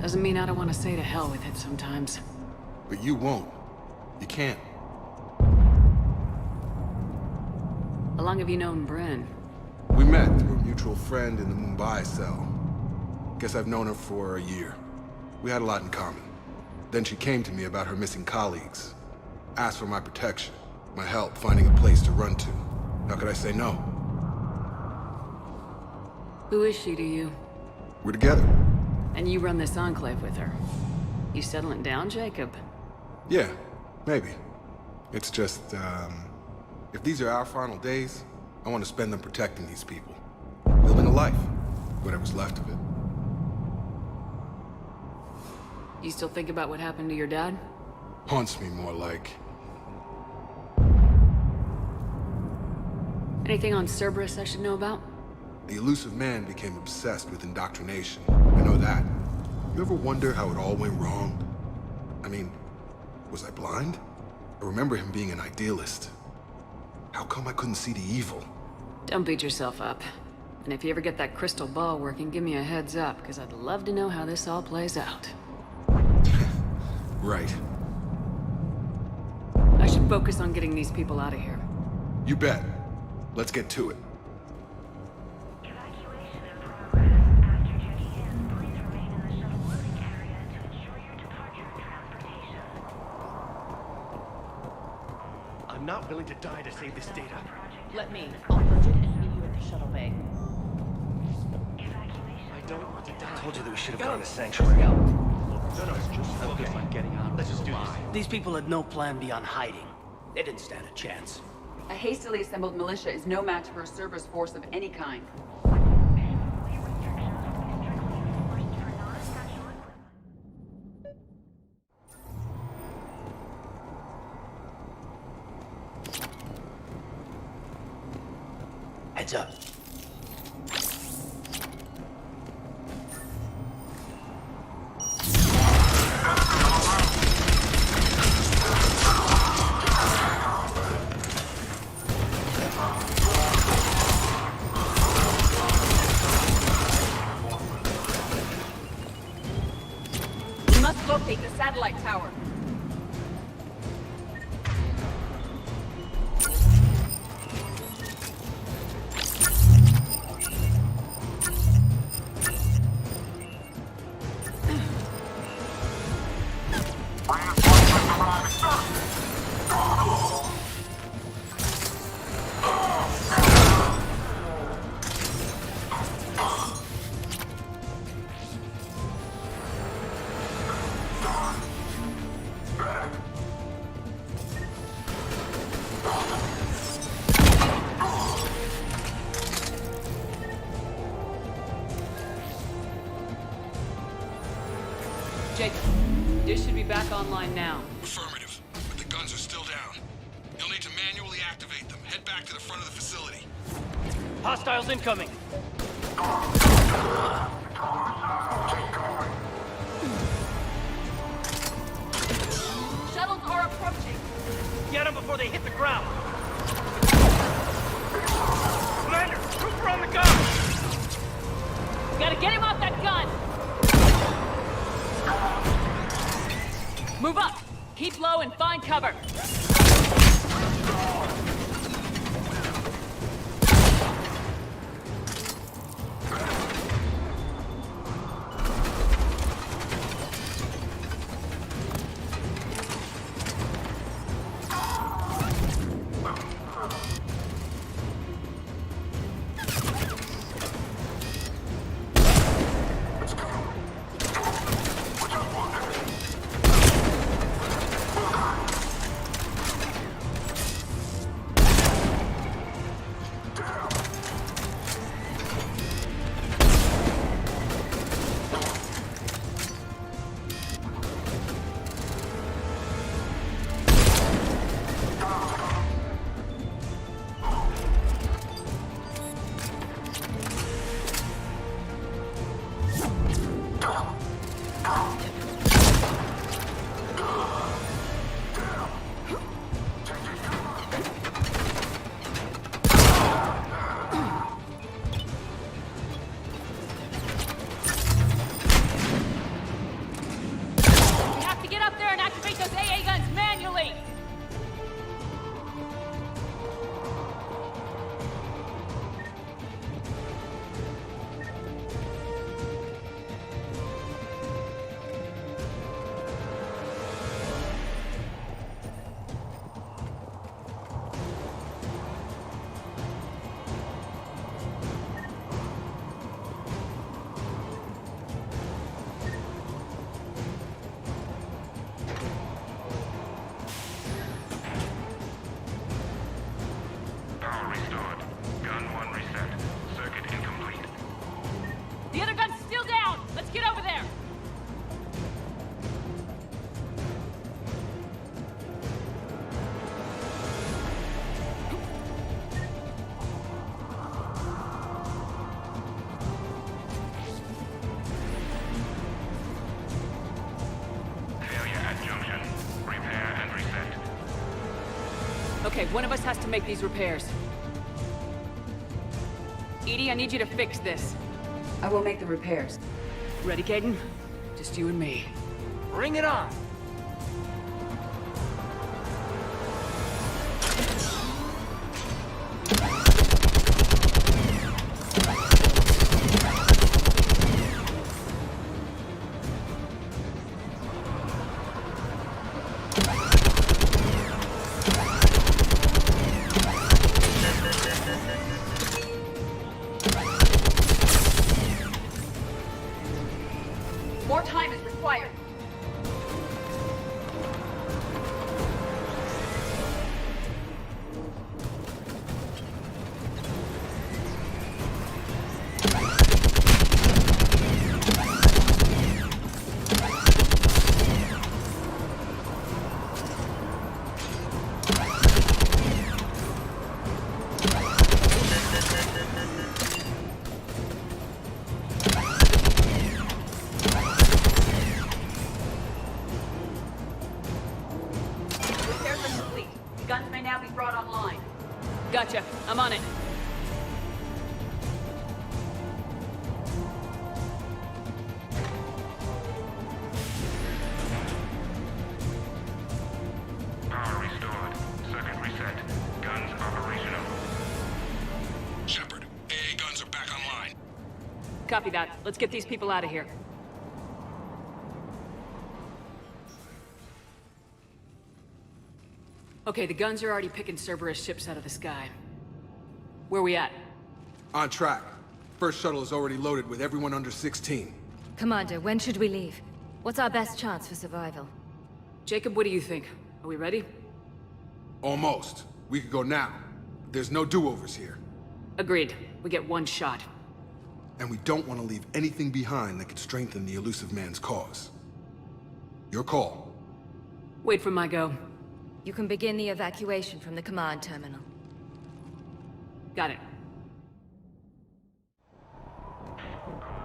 Doesn't mean I don't want to say to hell with it sometimes. But you won't. You can't. How long have you known Bryn? We met through a mutual friend in the Mumbai cell. Guess I've known her for a year. We had a lot in common. Then she came to me about her missing colleagues. Asked for my protection, my help finding a place to run to. How could I say no? Who is she to you? We're together. And you run this enclave with her. You settling down, Jacob? Yeah, maybe. It's just, if these are our final days, I want to spend them protecting these people. Building a life. Whatever's left of it. You still think about what happened to your dad? Haunts me more like... Anything on Cerberus I should know about? The elusive man became obsessed with indoctrination. I know that. You ever wonder how it all went wrong? I mean, was I blind? I remember him being an idealist. How come I couldn't see the evil? Don't beat yourself up. And if you ever get that crystal ball working, give me a heads up, because I'd love to know how this all plays out. Right. I should focus on getting these people out of here. You bet. Let's get to it. Evacuation in progress. After checking in, please remain in the shuttle loading area to ensure your departure and transportation. I'm not willing to die to save this data. Let me. I'll purge it and meet you at the shuttle bay. I don't want to die. I told you that we should have gone to Sanctuary. No, just focus on getting out. Let's just do this. These people had no plan beyond hiding. They didn't stand a chance. A hastily assembled militia is no match for a Cerberus force of any kind. Heads up. We must locate the satellite tower. Jacob, dish should be back online now. Affirmative, but the guns are still down. You'll need to manually activate them. Head back to the front of the facility. Hostiles incoming. Shuttles are approaching. Get them before they hit the ground. Commander, trooper on the gun. We gotta get him off that gun! Move up! Keep low and find cover! Okay, one of us has to make these repairs. Edie, I need you to fix this. I will make the repairs. Ready, Caden? Just you and me. Bring it on! More time is required. Repairs are complete. Guns may now be brought online. Gotcha. I'm on it. Power restored. Circuit reset. Guns operational. Shepard, AA guns are back online. Copy that. Let's get these people out of here. Okay, the guns are already picking Cerberus ships out of the sky. Where we at? On track. First shuttle is already loaded with everyone under 16. Commander, when should we leave? What's our best chance for survival? Jacob, what do you think? Are we ready? Almost. We could go now. There's no do-overs here. Agreed. We get one shot. And we don't want to leave anything behind that could strengthen the Elusive Man's cause. Your call. Wait for my go. You can begin the evacuation from the command terminal. Got it.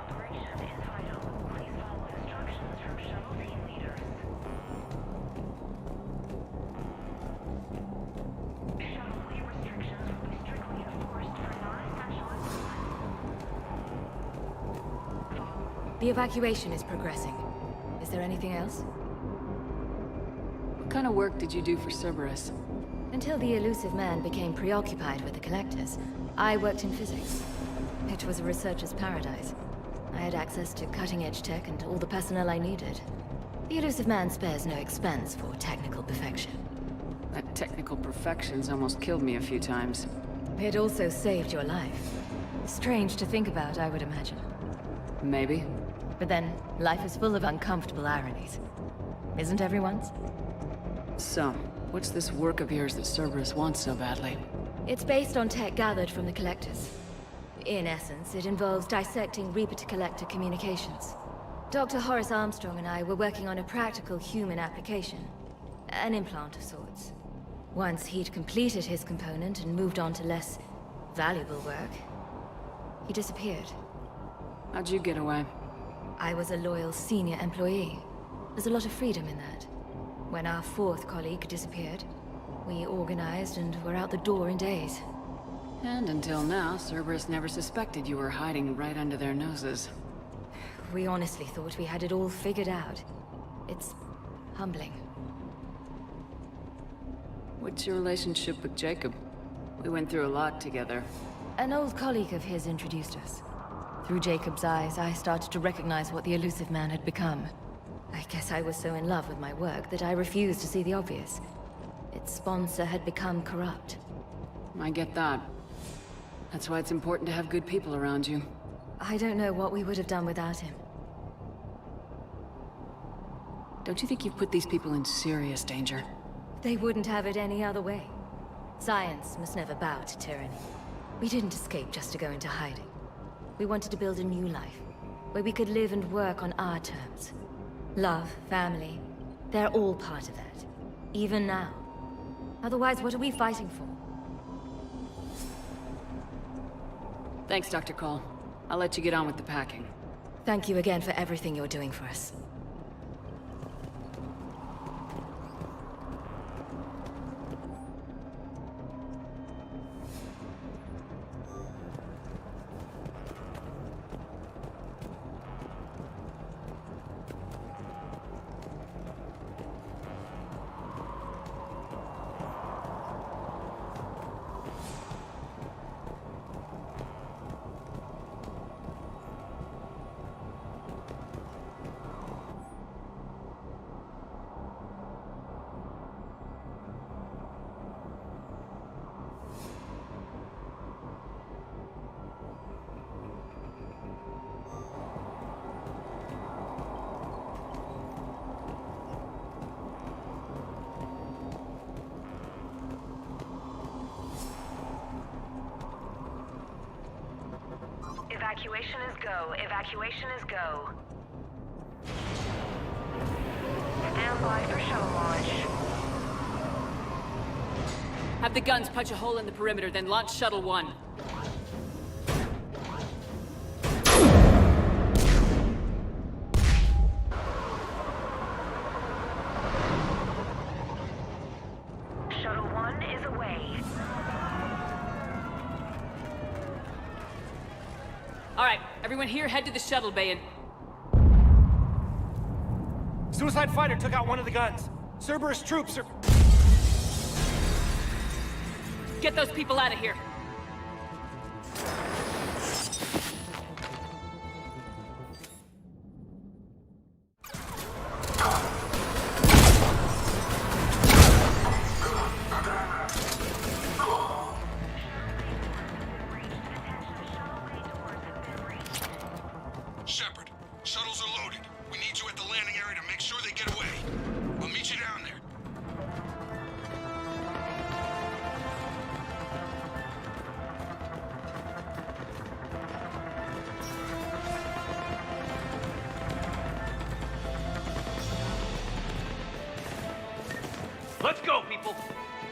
Operation is vital. Please follow instructions from shuttle team leaders. Shuttle fleet restrictions will be strictly enforced for non-essential employees. The evacuation is progressing. Is there anything else? What kind of work did you do for Cerberus? Until the Elusive Man became preoccupied with the Collectors, I worked in physics. It was a researcher's paradise. I had access to cutting-edge tech and all the personnel I needed. The Elusive Man spares no expense for technical perfection. That technical perfection's almost killed me a few times. It also saved your life. Strange to think about, I would imagine. Maybe. But then, life is full of uncomfortable ironies. Isn't everyone's? So, what's this work of yours that Cerberus wants so badly? It's based on tech gathered from the Collectors. In essence, it involves dissecting Reaper-to-Collector communications. Dr. Horace Armstrong and I were working on a practical human application. An implant of sorts. Once he'd completed his component and moved on to less valuable work, he disappeared. How'd you get away? I was a loyal senior employee. There's a lot of freedom in that. When our fourth colleague disappeared, we organized and were out the door in days. And until now, Cerberus never suspected you were hiding right under their noses. We honestly thought we had it all figured out. It's humbling. What's your relationship with Jacob? We went through a lot together. An old colleague of his introduced us. Through Jacob's eyes, I started to recognize what the Elusive Man had become. I guess I was so in love with my work that I refused to see the obvious. Its sponsor had become corrupt. I get that. That's why it's important to have good people around you. I don't know what we would have done without him. Don't you think you've put these people in serious danger? They wouldn't have it any other way. Science must never bow to tyranny. We didn't escape just to go into hiding. We wanted to build a new life, where we could live and work on our terms. Love, family, they're all part of that. Even now. Otherwise, what are we fighting for? Thanks, Dr. Cole. I'll let you get on with the packing. Thank you again for everything you're doing for us. Evacuation is go. Evacuation is go. Stand by for shuttle launch. Have the guns punch a hole in the perimeter, then launch Shuttle 1. Shuttle 1 is away. Alright, everyone here head to the shuttle bay and... Suicide fighter took out one of the guns. Cerberus troops are... Get those people out of here. Shepard, shuttles are loaded. We need you at the landing area to make sure they get away. I'll meet you down there. Let's go, people!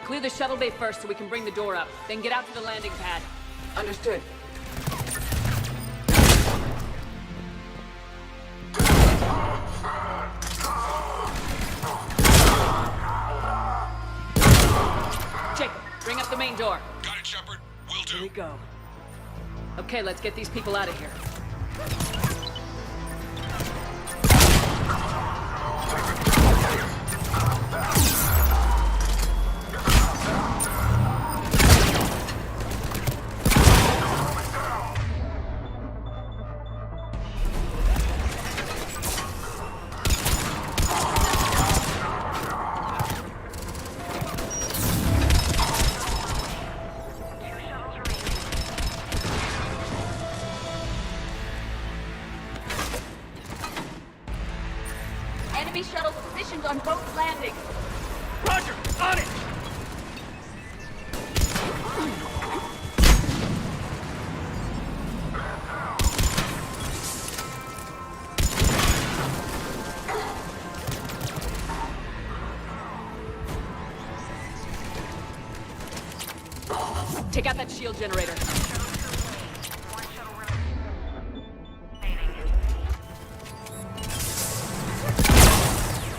Clear the shuttle bay first so we can bring the door up. Then get out to the landing pad. Understood. Jacob, bring up the main door. Got it, Shepard. Will do. Here we go. Okay, let's get these people out of here. Enemy shuttles positioned on both landings. Roger! On it! Take out that shield generator.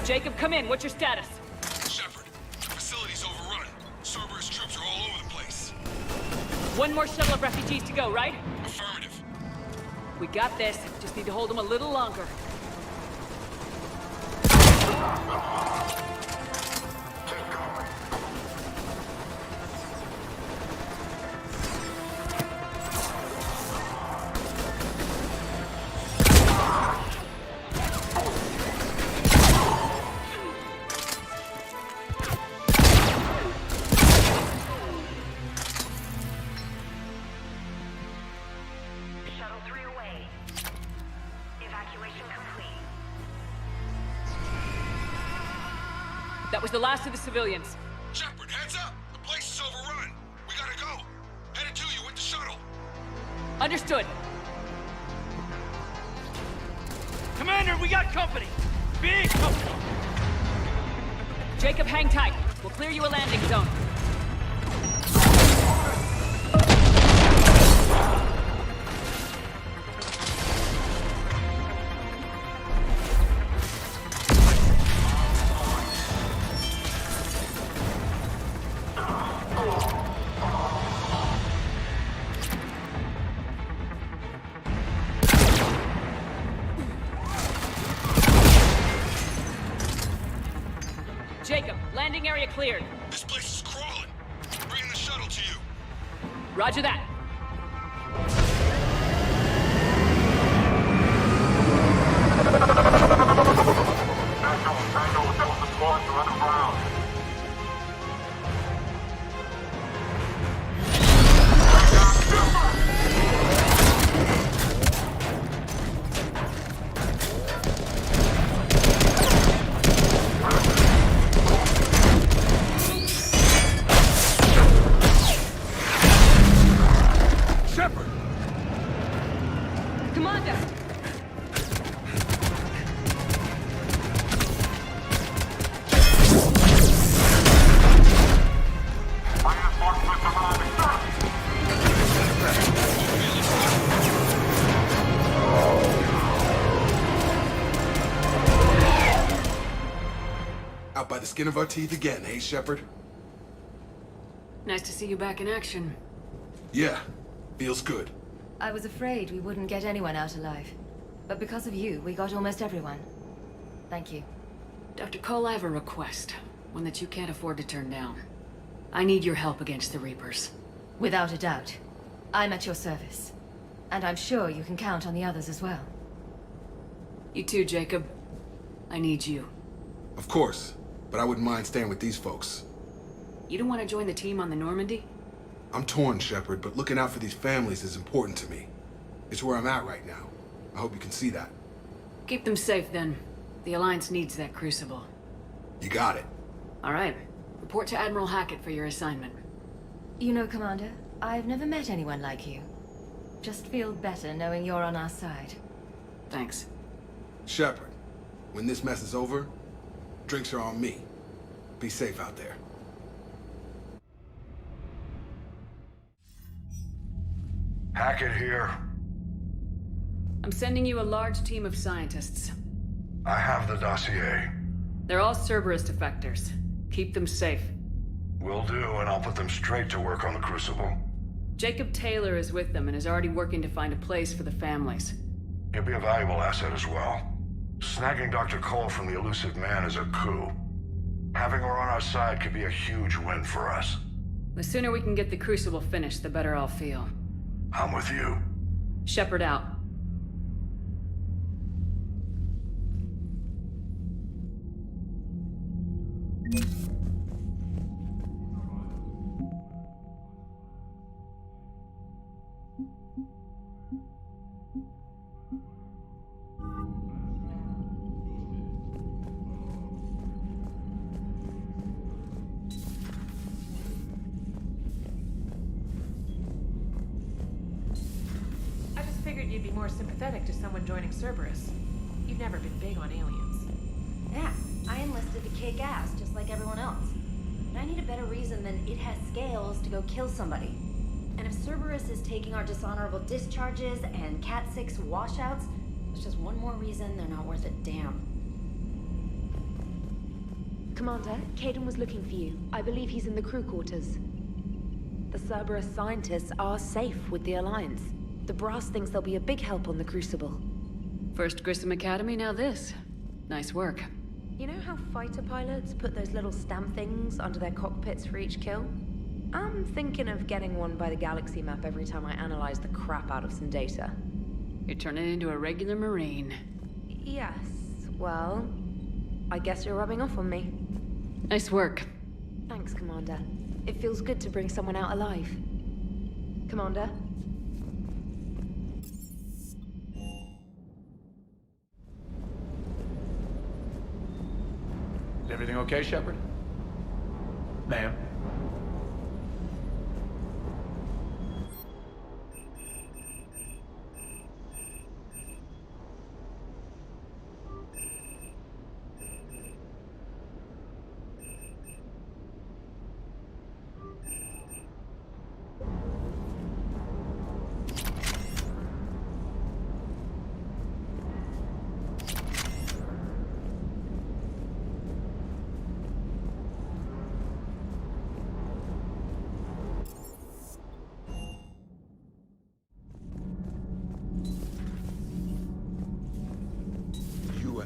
Jacob, come in. What's your status? Shepard, the facility's overrun. Cerberus troops are all over the place. One more shuttle of refugees to go, right? Affirmative. We got this. Just need to hold them a little longer. Shuttle 3 away. Evacuation complete. That was the last of the civilians. Shepard, heads up! The place is overrun. We gotta go. Headed to you with the shuttle. Understood. Commander, we got company! Big company! Jacob, hang tight. We'll clear you a landing zone. Jacob, landing area cleared. This place is crawling. Bringing the shuttle to you. Roger that. Shepard, skin of our teeth again, hey, Shepard? Nice to see you back in action. Yeah, feels good. I was afraid we wouldn't get anyone out alive. But because of you, we got almost everyone. Thank you. Dr. Cole, I have a request. One that you can't afford to turn down. I need your help against the Reapers. Without a doubt. I'm at your service. And I'm sure you can count on the others as well. You too, Jacob. I need you. Of course, but I wouldn't mind staying with these folks. You don't want to join the team on the Normandy? I'm torn, Shepard, but looking out for these families is important to me. It's where I'm at right now. I hope you can see that. Keep them safe, then. The Alliance needs that Crucible. You got it. All right. Report to Admiral Hackett for your assignment. You know, Commander, I've never met anyone like you. Just feel better knowing you're on our side. Thanks. Shepard, when this mess is over, drinks are on me. Be safe out there. Hackett here. I'm sending you a large team of scientists. I have the dossier. They're all Cerberus defectors. Keep them safe. Will do, and I'll put them straight to work on the Crucible. Jacob Taylor is with them and is already working to find a place for the families. He'll be a valuable asset as well. Snagging Dr. Cole from the elusive man is a coup. Having her on our side could be a huge win for us. The sooner we can get the Crucible finished, the better I'll feel. I'm with you. Shepard out. I just figured you'd be more sympathetic to someone joining Cerberus. You've never been big on aliens. Yeah, I enlisted to kick ass just like everyone else. But I need a better reason than it has scales to go kill somebody. And if Cerberus is taking our dishonorable discharges and Cat-6 washouts, it's just one more reason they're not worth a damn. Commander, Caden was looking for you. I believe he's in the crew quarters. The Cerberus scientists are safe with the Alliance. The brass thinks they'll be a big help on the Crucible. First Grissom Academy, now this. Nice work. You know how fighter pilots put those little stamp things under their cockpits for each kill? I'm thinking of getting one by the galaxy map every time I analyze the crap out of some data. You're turning into a regular Marine. Yes, well, I guess you're rubbing off on me. Nice work. Thanks, Commander. It feels good to bring someone out alive. Commander? Is everything okay, Shepard? Ma'am?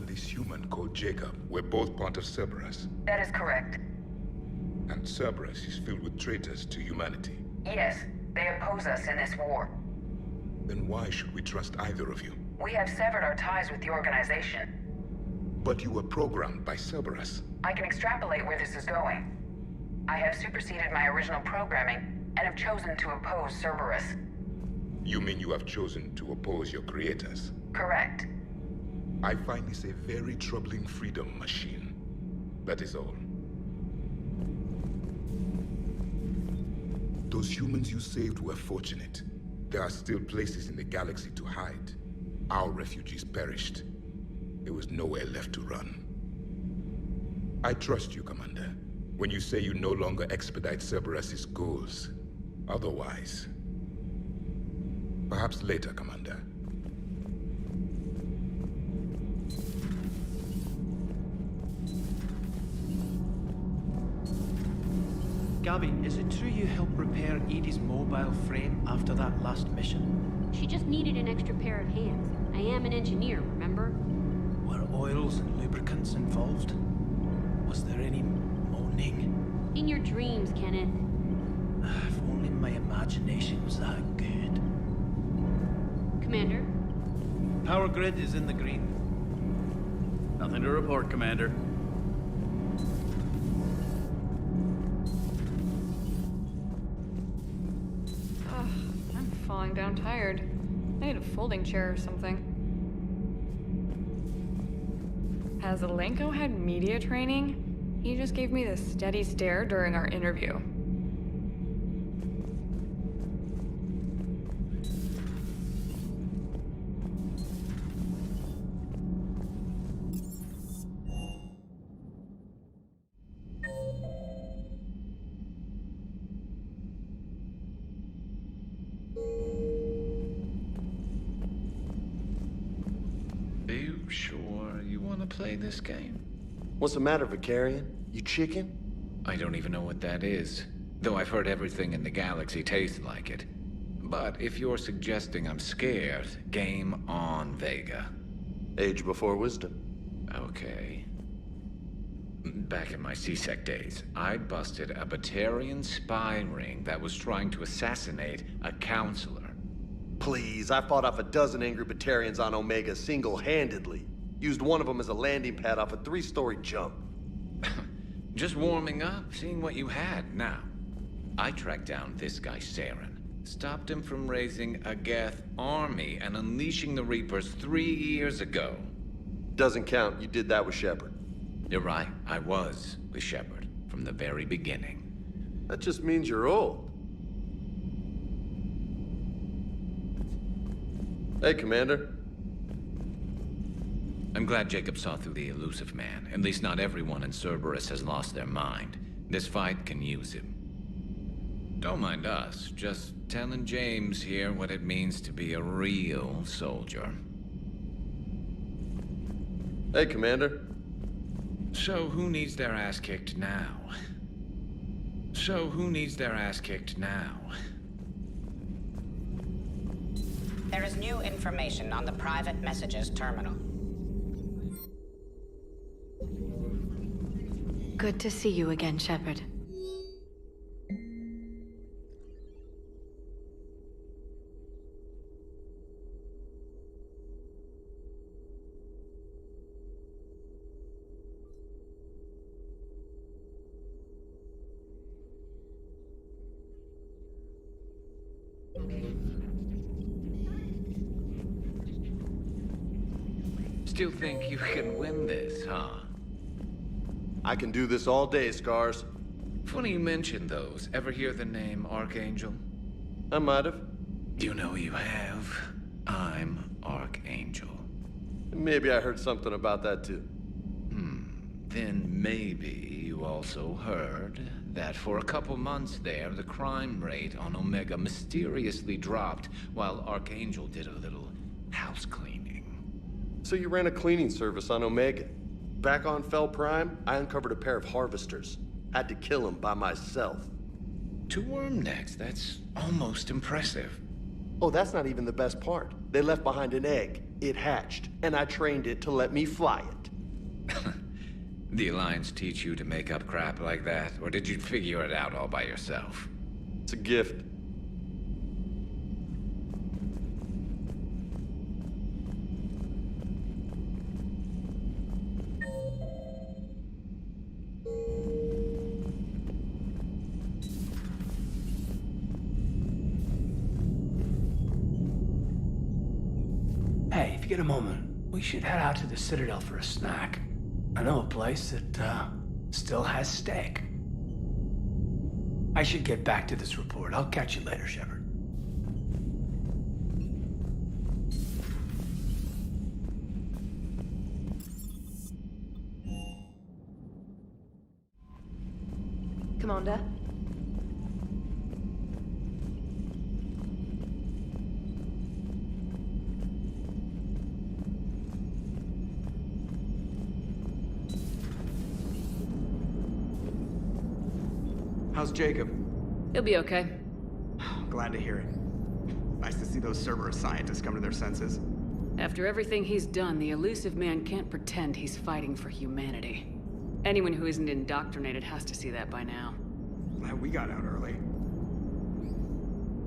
This human called Jacob were both part of Cerberus. That is correct. And Cerberus is filled with traitors to humanity. Yes, they oppose us in this war. Then why should we trust either of you? We have severed our ties with the organization. But you were programmed by Cerberus. I can extrapolate where this is going. I have superseded my original programming and have chosen to oppose Cerberus. You mean you have chosen to oppose your creators? Correct. I find this a very troubling freedom machine. That is all. Those humans you saved were fortunate. There are still places in the galaxy to hide. Our refugees perished. There was nowhere left to run. I trust you, Commander, when you say you no longer expedite Cerberus's goals. Otherwise... Perhaps later, Commander. Gabby, is it true you helped repair Edie's mobile frame after that last mission? She just needed an extra pair of hands. I am an engineer, remember? Were oils and lubricants involved? Was there any moaning? In your dreams, Kenneth. If only my imagination was that good. Commander? Power grid is in the green. Nothing to report, Commander. Ugh, I'm falling down tired. I need a folding chair or something. Has Alenko had media training? He just gave me this steady stare during our interview. Play this game? What's the matter, Vicarian? You chicken? I don't even know what that is, though I've heard everything in the galaxy tastes like it. But if you're suggesting I'm scared, game on, Vega. Age before wisdom. Okay. Back in my C-Sec days, I busted a Batarian spy ring that was trying to assassinate a counselor. Please, I fought off a dozen angry Batarians on Omega single-handedly. Used one of them as a landing pad off a 3-story jump. Just warming up, seeing what you had. Now, I tracked down this guy, Saren. Stopped him from raising a Geth army and unleashing the Reapers 3 years ago. Doesn't count. You did that with Shepard. You're right. I was with Shepard from the very beginning. That just means you're old. Hey, Commander. I'm glad Jacob saw through the elusive man. At least not everyone in Cerberus has lost their mind. This fight can use him. Don't mind us, just telling James here what it means to be a real soldier. Hey, Commander. So who needs their ass kicked now? There is new information on the private messages terminal. Good to see you again, Shepard. Still think you can win this, huh? I can do this all day, Scars. Funny you mention those. Ever hear the name Archangel? I might have. You know you have. I'm Archangel. Maybe I heard something about that too. Then maybe you also heard that for a couple months there, the crime rate on Omega mysteriously dropped while Archangel did a little house cleaning. So you ran a cleaning service on Omega. Back on Fel Prime, I uncovered a pair of harvesters. Had to kill them by myself. 2 worm necks, that's almost impressive. Oh, that's not even the best part. They left behind an egg. It hatched, and I trained it to let me fly it. The Alliance teach you to make up crap like that, or did you figure it out all by yourself? It's a gift. Hey, if you get a moment, we should head out to the Citadel for a snack. I know a place that, still has steak. I should get back to this report. I'll catch you later, Shepard. Commander? How How's Jacob? He'll be okay. Glad to hear it. Nice to see those Cerberus scientists come to their senses. After everything he's done, the elusive man can't pretend he's fighting for humanity. Anyone who isn't indoctrinated has to see that by now. Glad we got out early.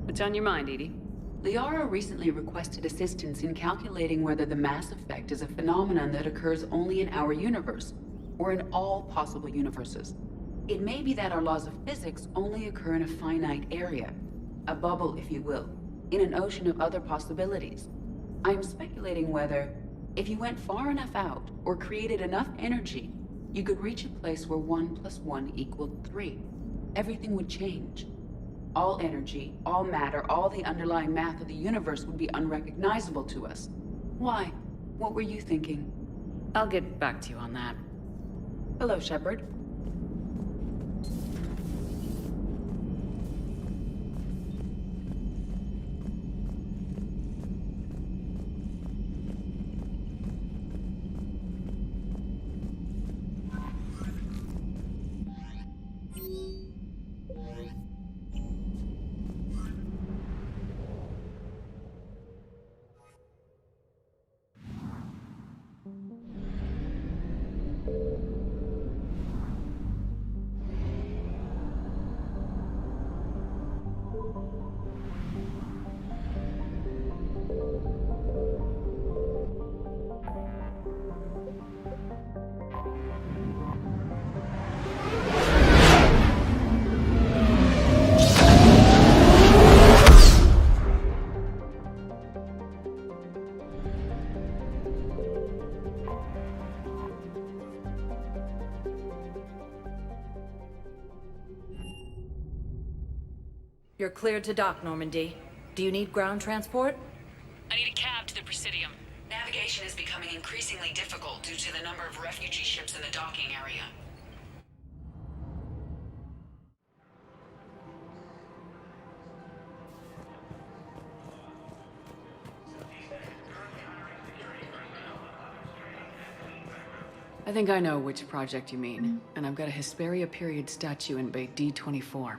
What's on your mind, Edie? Liara recently requested assistance in calculating whether the mass effect is a phenomenon that occurs only in our universe, or in all possible universes. It may be that our laws of physics only occur in a finite area, a bubble, if you will, in an ocean of other possibilities. I am speculating whether, if you went far enough out, or created enough energy, you could reach a place where 1 + 1 = 3. Everything would change. All energy, all matter, all the underlying math of the universe would be unrecognizable to us. Why? What were you thinking? I'll get back to you on that. Hello, Shepard. You're cleared to dock, Normandy. Do you need ground transport? I need a cab to the Presidium. Navigation is becoming increasingly difficult due to the number of refugee ships in the docking area. I think I know which project you mean, and I've got a Hesperia period statue in Bay D24.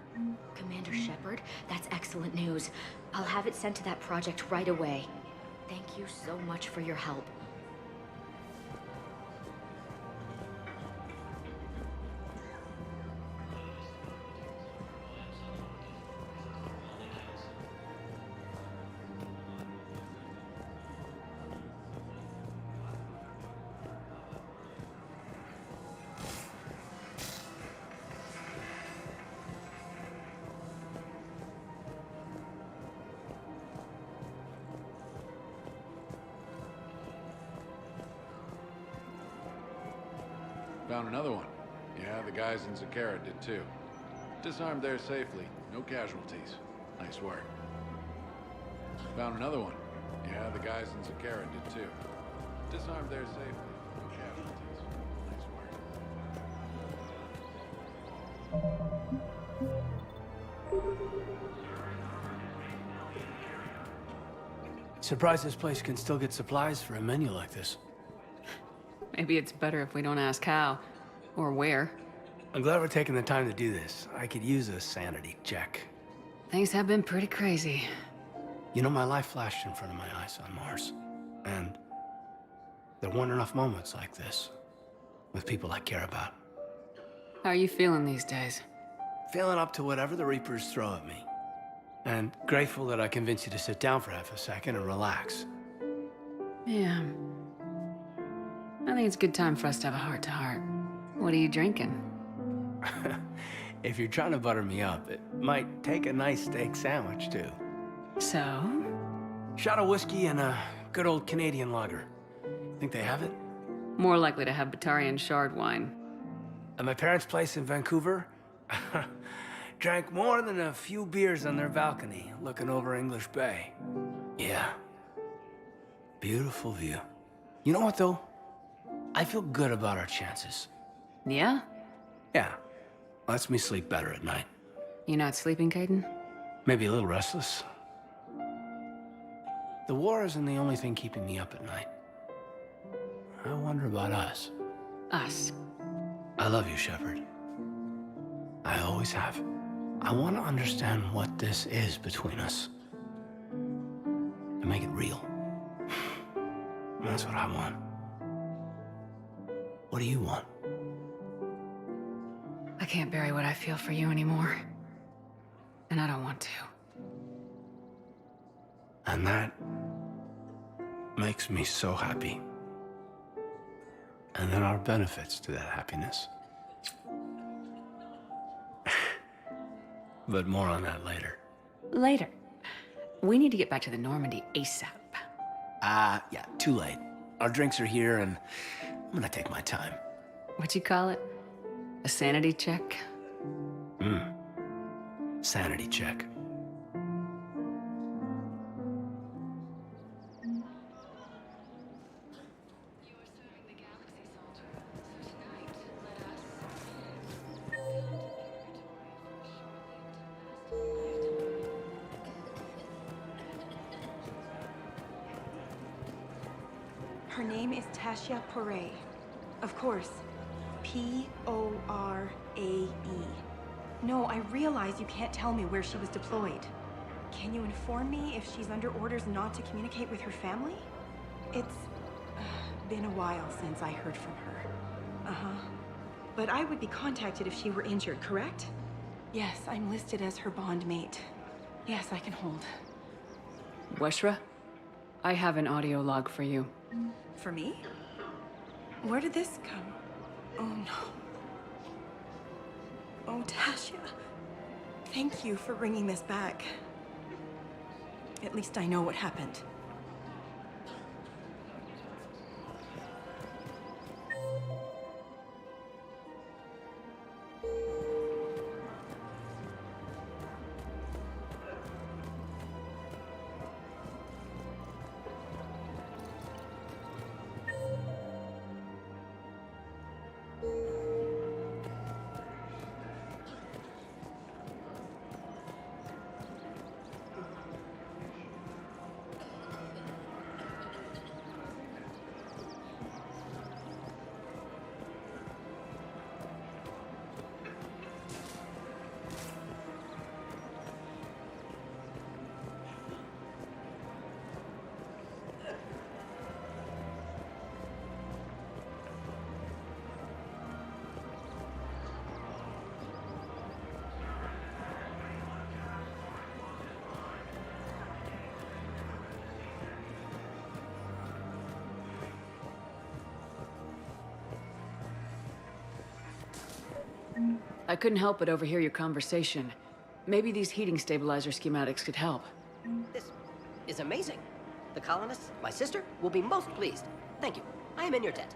Commander Shepard, that's excellent news. I'll have it sent to that project right away. Thank you so much for your help. Found another one. Yeah, the guys in Zakara did too. Disarmed there safely. No casualties. Nice work. Found another one. Yeah, the guys in Zakara did too. Disarmed there safely. No casualties. Nice work. Surprised this place can still get supplies for a menu like this. Maybe it's better if we don't ask how. Or where. I'm glad we're taking the time to do this. I could use a sanity check. Things have been pretty crazy. You know, my life flashed in front of my eyes on Mars. And there weren't enough moments like this. With people I care about. How are you feeling these days? Feeling up to whatever the Reapers throw at me. And grateful that I convinced you to sit down for half a second and relax. Yeah. I think it's a good time for us to have a heart-to-heart. What are you drinking? If you're trying to butter me up, it might take a nice steak sandwich, too. So? Shot of whiskey and a good old Canadian lager. Think they have it? More likely to have Batarian shard wine. At my parents' place in Vancouver, drank more than a few beers on their balcony, looking over English Bay. Yeah. Beautiful view. You know what, though? I feel good about our chances. Yeah? Yeah. Lets me sleep better at night. You not sleeping, Kaidan? Maybe a little restless. The war isn't the only thing keeping me up at night. I wonder about us. Us? I love you, Shepard. I always have. I want to understand what this is between us. And make it real. That's what I want. What do you want? I can't bury what I feel for you anymore. And I don't want to. And that makes me so happy. And there are benefits to that happiness. But more on that later. Later. We need to get back to the Normandy ASAP. Yeah, too late. Our drinks are here and I'm gonna take my time. What'd you call it? A sanity check? Sanity check. Her name is Tasha Poray. Of course, P-O-R-A-E. No, I realize you can't tell me where she was deployed. Can you inform me if she's under orders not to communicate with her family? It's been a while since I heard from her. But I would be contacted if she were injured, correct? Yes, I'm listed as her bond mate. Yes, I can hold. Weshra, I have an audio log for you. For me? Where did this come? Oh no. Oh, Tasha. Thank you for bringing this back. At least I know what happened. I couldn't help but overhear your conversation. Maybe these heating stabilizer schematics could help. This is amazing. The colonists, my sister, will be most pleased. Thank you. I am in your debt.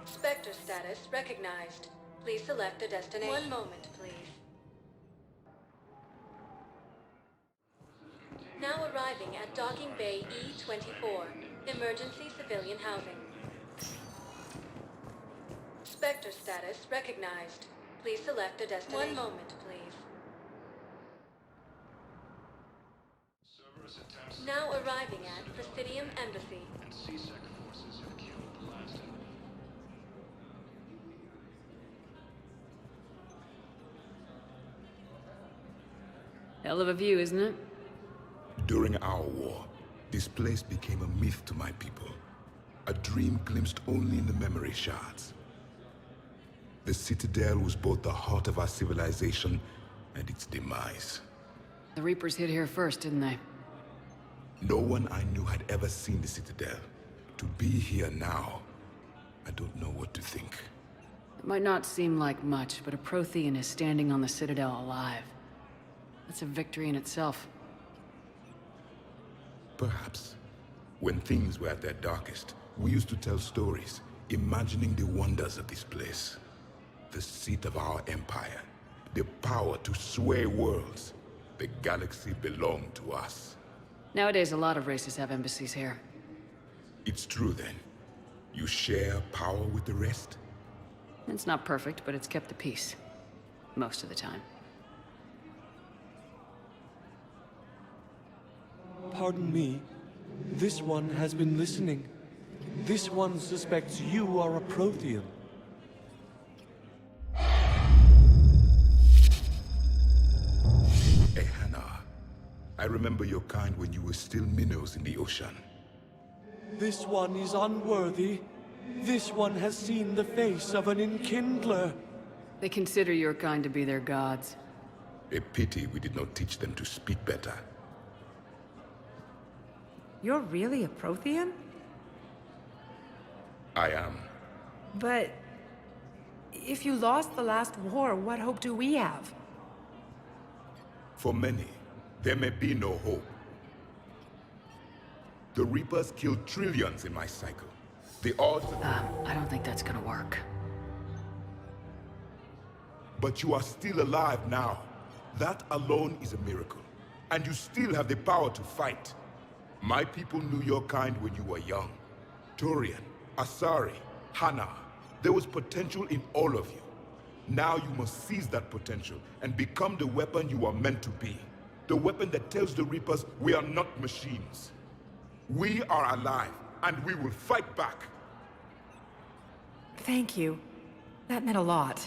Spectre status recognized. Please select a destination. One moment, please. Now arriving at Docking Bay E-24, emergency civilian housing. Spectre status recognized. Please select a destination. One moment, please. Now arriving at Presidium Embassy. Hell of a view, isn't it? During our war, this place became a myth to my people. A dream glimpsed only in the memory shards. The Citadel was both the heart of our civilization and its demise. The Reapers hit here first, didn't they? No one I knew had ever seen the Citadel. To be here now, I don't know what to think. It might not seem like much, but a Prothean is standing on the Citadel alive. That's a victory in itself. Perhaps. When things were at their darkest, we used to tell stories, imagining the wonders of this place. The seat of our empire. The power to sway worlds. The galaxy belonged to us. Nowadays, a lot of races have embassies here. It's true then. You share power with the rest? It's not perfect, but it's kept the peace. Most of the time. Pardon me. This one has been listening. This one suspects you are a Prothean. Ehana, I remember your kind when you were still minnows in the ocean. This one is unworthy. This one has seen the face of an Enkindler. They consider your kind to be their gods. A pity we did not teach them to speak better. You're really a Prothean? I am. But... if you lost the last war, what hope do we have? For many, there may be no hope. The Reapers killed trillions in my cycle. The odds... I don't think that's gonna work. But you are still alive now. That alone is a miracle. And you still have the power to fight. My people knew your kind when you were young. Turian, Asari, Hana. There was potential in all of you. Now you must seize that potential and become the weapon you are meant to be. The weapon that tells the Reapers we are not machines. We are alive, and we will fight back. Thank you. That meant a lot.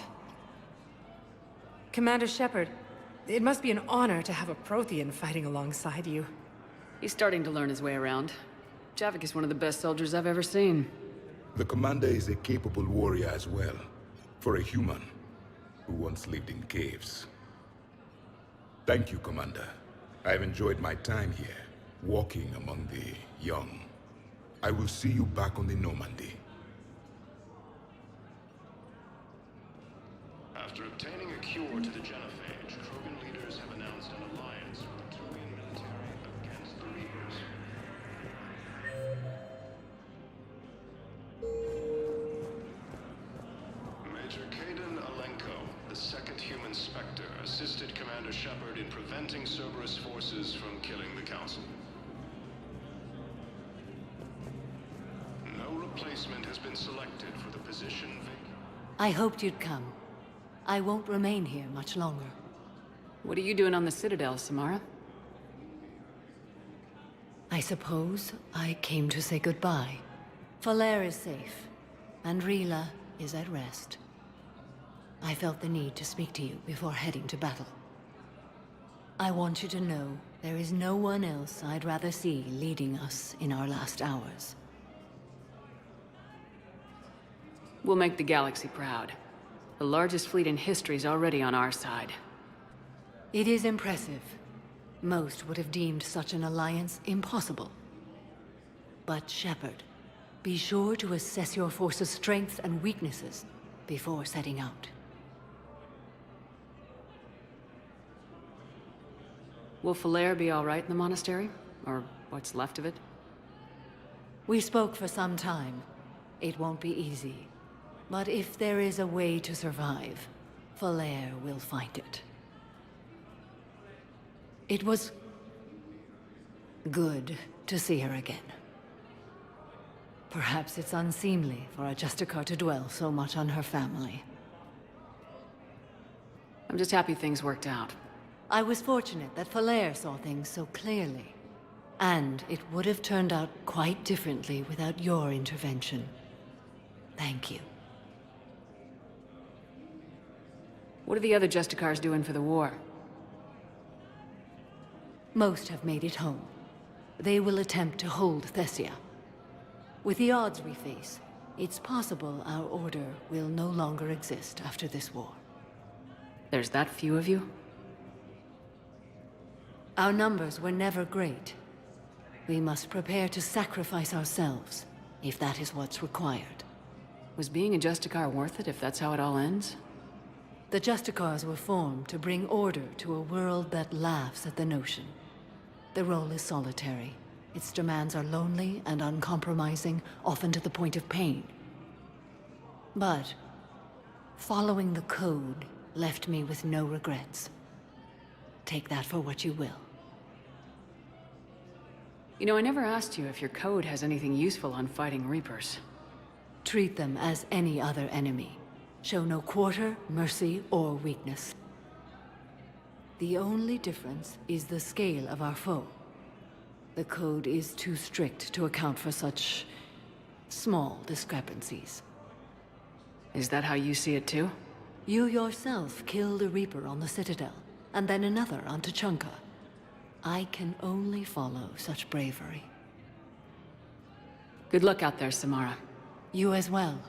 Commander Shepard, it must be an honor to have a Prothean fighting alongside you. He's starting to learn his way around. Javik is one of the best soldiers I've ever seen. The commander is a capable warrior as well. For a human who once lived in caves. Thank you, Commander. I've enjoyed my time here, walking among the young. I will see you back on the Normandy. After obtaining a cure to the genophage, Krogan leaders have announced an alliance with the Turian military against the Reapers. Major Kaidan Alenko, the second human Spectre, assisted Commander Shepard in preventing Cerberus forces from killing the Council. No replacement has been selected for the position vacant. I hoped you'd come. I won't remain here much longer. What are you doing on the Citadel, Samara? I suppose I came to say goodbye. Falere is safe, and Rila is at rest. I felt the need to speak to you before heading to battle. I want you to know there is no one else I'd rather see leading us in our last hours. We'll make the galaxy proud. The largest fleet in history is already on our side. It is impressive. Most would have deemed such an alliance impossible. But Shepard, be sure to assess your force's strengths and weaknesses before setting out. Will Falere be all right in the monastery? Or what's left of it? We spoke for some time. It won't be easy. But if there is a way to survive, Falere will find it. It was good to see her again. Perhaps it's unseemly for a Justicar to dwell so much on her family. I'm just happy things worked out. I was fortunate that Falere saw things so clearly. And it would have turned out quite differently without your intervention. Thank you. What are the other Justicars doing for the war? Most have made it home. They will attempt to hold Thessia. With the odds we face, it's possible our order will no longer exist after this war. There's that few of you? Our numbers were never great. We must prepare to sacrifice ourselves, if that is what's required. Was being a Justicar worth it if that's how it all ends? The Justicars were formed to bring order to a world that laughs at the notion. The role is solitary. Its demands are lonely and uncompromising, often to the point of pain. But following the code left me with no regrets. Take that for what you will. You know, I never asked you if your code has anything useful on fighting Reapers. Treat them as any other enemy. Show no quarter, mercy, or weakness. The only difference is the scale of our foe. The code is too strict to account for such small discrepancies. Is that how you see it too? You yourself killed a Reaper on the Citadel, and then another on Tuchanka. I can only follow such bravery. Good luck out there, Samara. You as well.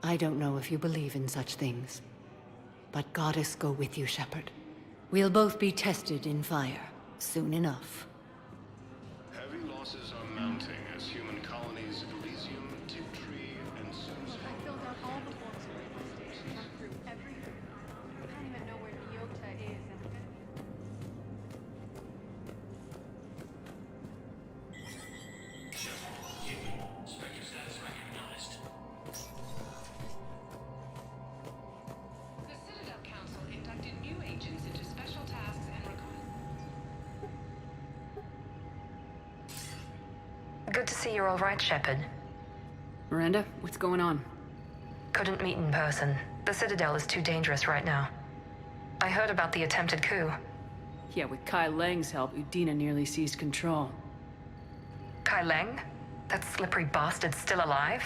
I don't know if you believe in such things, but Goddess go with you, Shepard. We'll both be tested in fire, soon enough. Heavy losses are mounting as human colonies Elysium, Tiptree, and Susan. I filled out all the forms for infestation. I've through everything. I don't even know where Nyota is, and Spectre status recognized. The Citadel Council inducted new agents into special tasks and Good to see you're all right, Shepard. Miranda, what's going on? Couldn't meet in person. The Citadel is too dangerous right now. I heard about the attempted coup. Yeah, with Kai Leng's help, Udina nearly seized control. Kai Leng? That slippery bastard's still alive?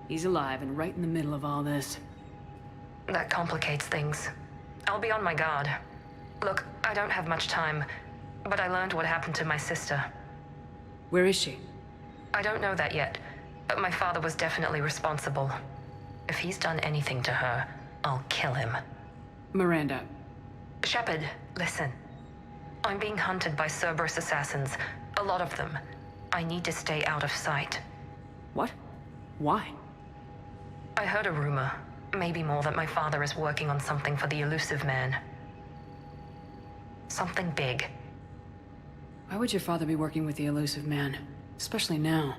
He's alive and right in the middle of all this. That complicates things. I'll be on my guard. Look, I don't have much time, but I learned what happened to my sister. Where is she? I don't know that yet, but my father was definitely responsible. If he's done anything to her, I'll kill him. Miranda. Shepard, listen. I'm being hunted by Cerberus assassins. A lot of them. I need to stay out of sight. What? Why? I heard a rumor, maybe more, that my father is working on something for the Elusive Man. Something big. Why would your father be working with the Elusive Man? Especially now.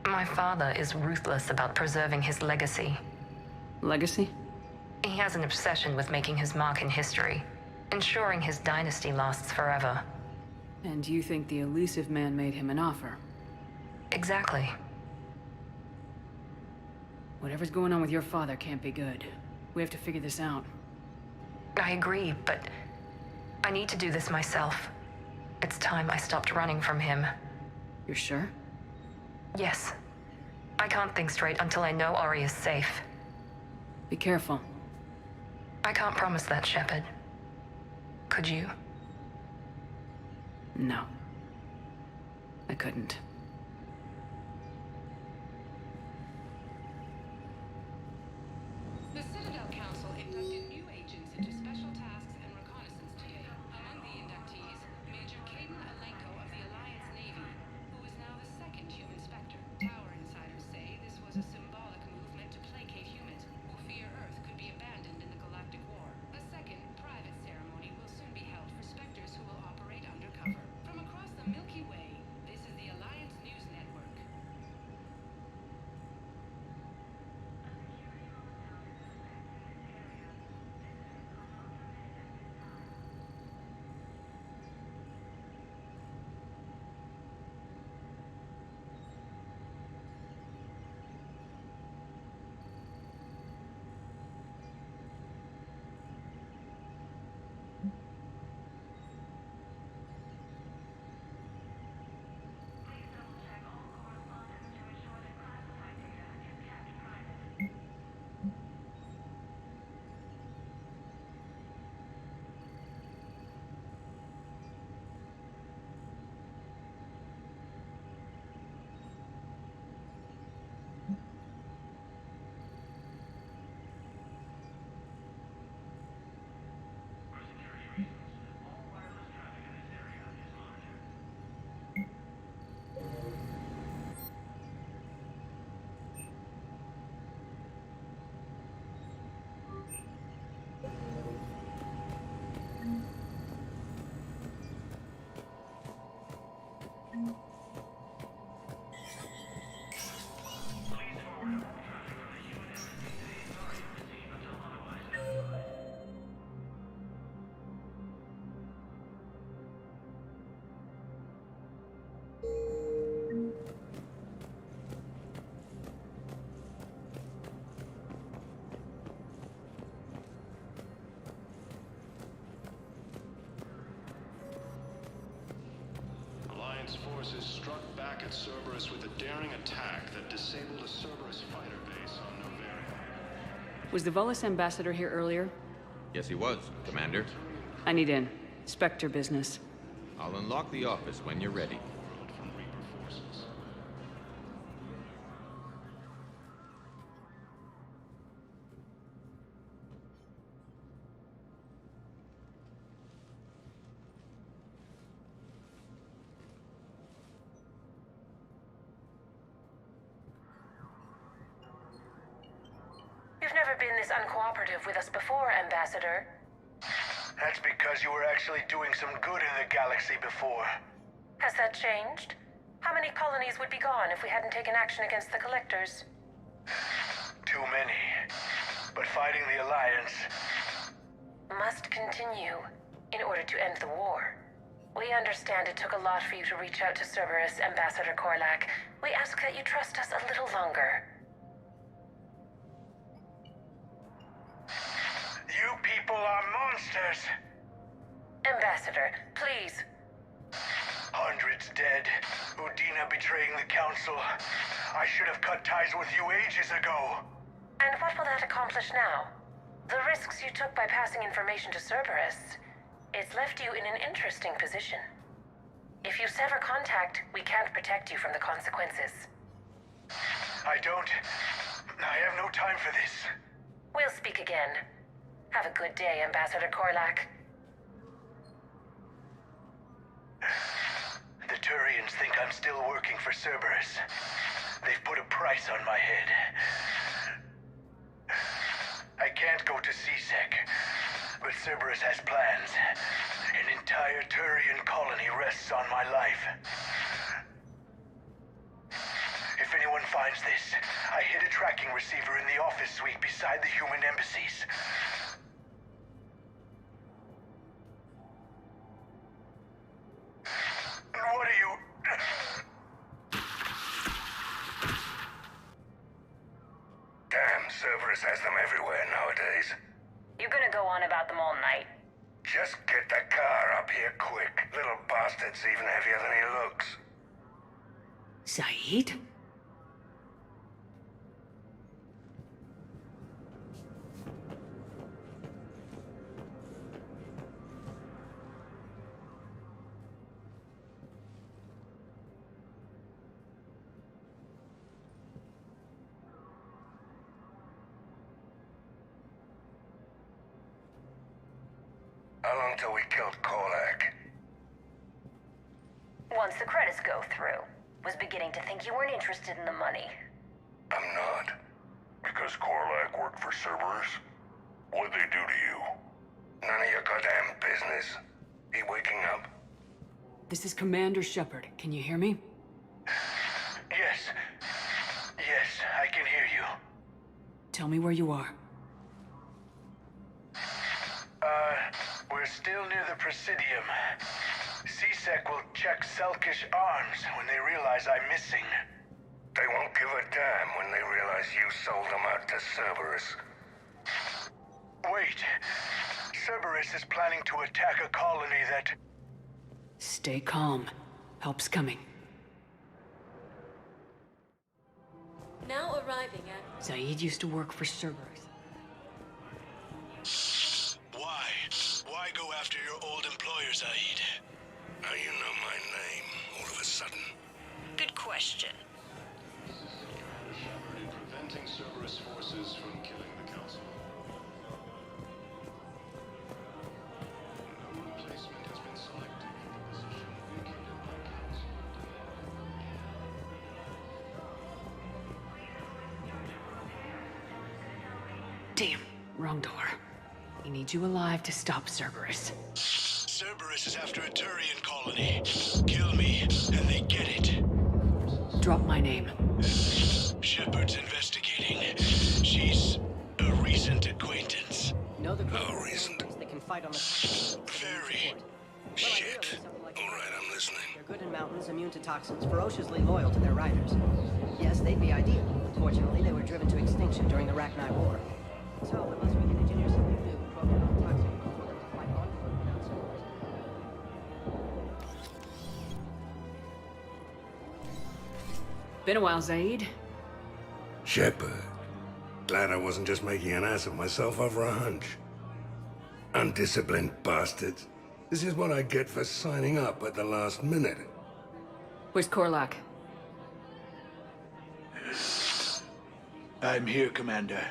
My father is ruthless about preserving his legacy. Legacy? He has an obsession with making his mark in history, ensuring his dynasty lasts forever. And you think the Elusive Man made him an offer? Exactly. Whatever's going on with your father can't be good. We have to figure this out. I agree, but I need to do this myself. It's time I stopped running from him. You're sure? Yes. I can't think straight until I know Ori is safe. Be careful. I can't promise that, Shepard. Could you? No. I couldn't. The Citadel Council inducted new agents into special tasks and reconnaissance today. Among the inductees, Major Caden Alenko of the Alliance Navy, who is now the second human Spectre. Tower insiders say this was a symbolic movement to placate humans who fear Earth could be abandoned in the Galactic War. A second, private ceremony will soon be held for Spectres who will operate undercover. From across the Milky Way, this is the Alliance forces struck back at Cerberus with a daring attack that disabled a Cerberus fighter base on Noveria. Was the Volus ambassador here earlier? Yes, he was, Commander. I need in. Spectre business. I'll unlock the office when you're ready. You've never been this uncooperative with us before, Ambassador. That's because you were actually doing some good in the galaxy before. Has that changed? How many colonies would be gone if we hadn't taken action against the Collectors? Too many. But fighting the Alliance... must continue in order to end the war. We understand it took a lot for you to reach out to Cerberus, Ambassador Korlak. We ask that you trust us a little longer. You people are monsters! Ambassador, please. Hundreds dead. Udina betraying the Council. I should have cut ties with you ages ago. And what will that accomplish now? The risks you took by passing information to Cerberus, it's left you in an interesting position. If you sever contact, we can't protect you from the consequences. I have no time for this. We'll speak again. Have a good day, Ambassador Korlak. The Turians think I'm still working for Cerberus. They've put a price on my head. I can't go to CSEC, but Cerberus has plans. An entire Turian colony rests on my life. If anyone finds this, I hid a tracking receiver in the office suite beside the human embassies. What are you... Damn, Cerberus has them everywhere nowadays. You're gonna go on about them all night. Just get the car up here quick. Little bastard's even heavier than he looks. Saeed? How long till we killed Korlak? Once the credits go through, was beginning to think you weren't interested in the money. I'm not. Because Korlak worked for Cerberus? What'd they do to you? None of your goddamn business. He waking up? This is Commander Shepard. Can you hear me? Yes. Yes, I can hear you. Tell me where you are. We're still near the Presidium. CSEC will check Selkish arms when they realize I'm missing. They won't give a damn when they realize you sold them out to Cerberus. Wait. Cerberus is planning to attack a colony that... Stay calm. Help's coming. Now arriving at... Saeed used to work for Cerberus. Why? Why go after your old employer, Saeed? How you know my name, all of a sudden? Good question. Shepard in preventing Cerberus forces from killing the Council. No replacement has been selected for the position vacated by Council. Damn, wrong door. He needs you alive to stop Cerberus. Cerberus is after a Turian colony. Kill me, and they get it. Drop my name. Shepard's investigating. She's a recent acquaintance. Know the How recent? They can fight on the... Very. Shit. All right, I'm listening. They're good in mountains, immune to toxins, ferociously loyal to their riders. Yes, they'd be ideal. Unfortunately, they were driven to extinction during the Rachni War. So, unless we can engineer something new, program non-toxic, for them to fight on foot without Cerberus. Been a while, Zaid. Shepard. Glad I wasn't just making an ass of myself over a hunch. Undisciplined bastards. This is what I get for signing up at the last minute. Where's Korlak? I'm here, Commander.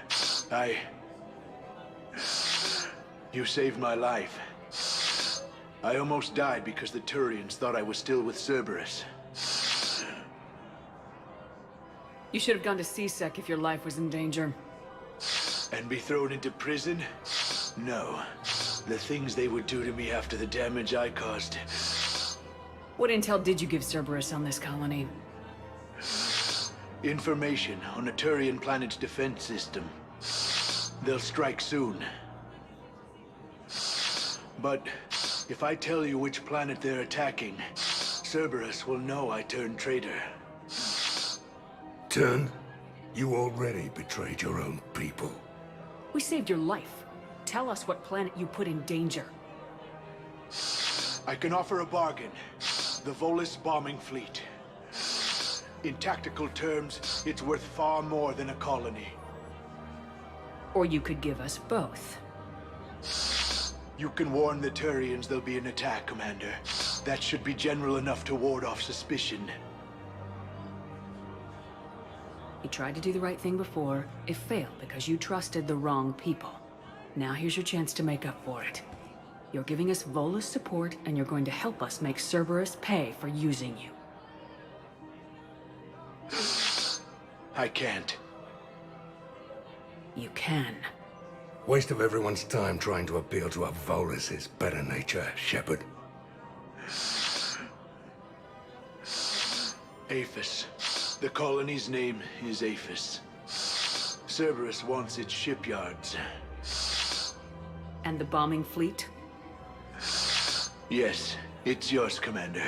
You saved my life. I almost died because the Turians thought I was still with Cerberus. You should have gone to C-Sec if your life was in danger. And be thrown into prison? No. The things they would do to me after the damage I caused. What intel did you give Cerberus on this colony? Information on a Turian planet's defense system. They'll strike soon. But if I tell you which planet they're attacking, Cerberus will know I turned traitor. Turned? You already betrayed your own people. We saved your life. Tell us what planet you put in danger. I can offer a bargain. The Volus bombing fleet. In tactical terms, it's worth far more than a colony. Or you could give us both. You can warn the Turians there'll be an attack, Commander. That should be general enough to ward off suspicion. You tried to do the right thing before. It failed because you trusted the wrong people. Now here's your chance to make up for it. You're giving us Volus support, and you're going to help us make Cerberus pay for using you. I can't. You can. Waste of everyone's time trying to appeal to a Volus's better nature, Shepard. Aphis. The colony's name is Aphis. Cerberus wants its shipyards. And the bombing fleet? Yes, it's yours, Commander.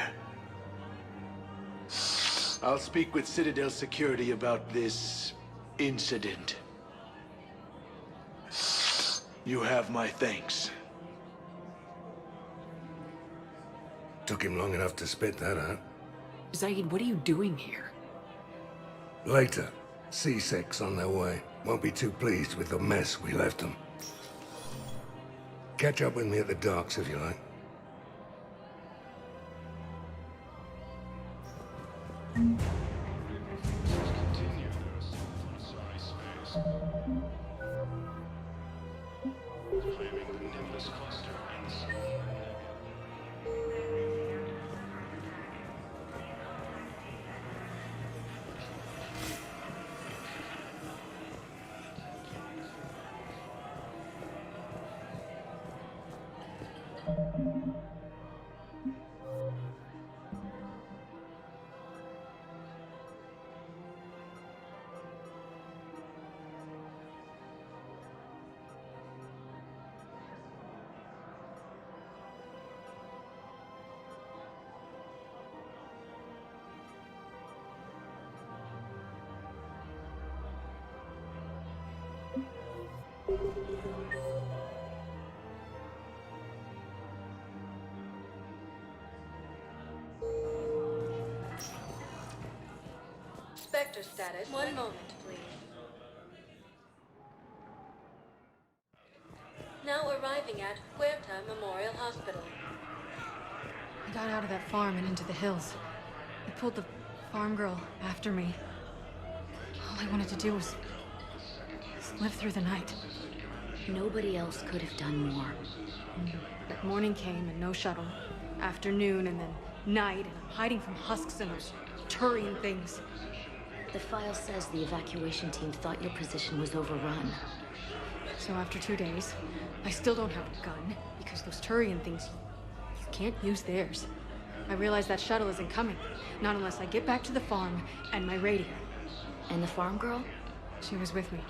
I'll speak with Citadel Security about this incident. You have my thanks. Took him long enough to spit that out. Zaid, what are you doing here? Later. C-Sec's on their way. Won't be too pleased with the mess we left them. Catch up with me at the docks if you like. Spectre status. One moment, please. Now arriving at Huerta Memorial Hospital. I got out of that farm and into the hills. I pulled the farm girl after me. All I wanted to do was live through the night. Nobody else could have done more. But morning came and no shuttle. Afternoon and then night, and I'm hiding from husks and those Turian things. The file says the evacuation team thought your position was overrun. So after 2 days, I still don't have a gun, because those Turian things, you can't use theirs. I realize that shuttle isn't coming, not unless I get back to the farm and my radio. And the farm girl? She was with me.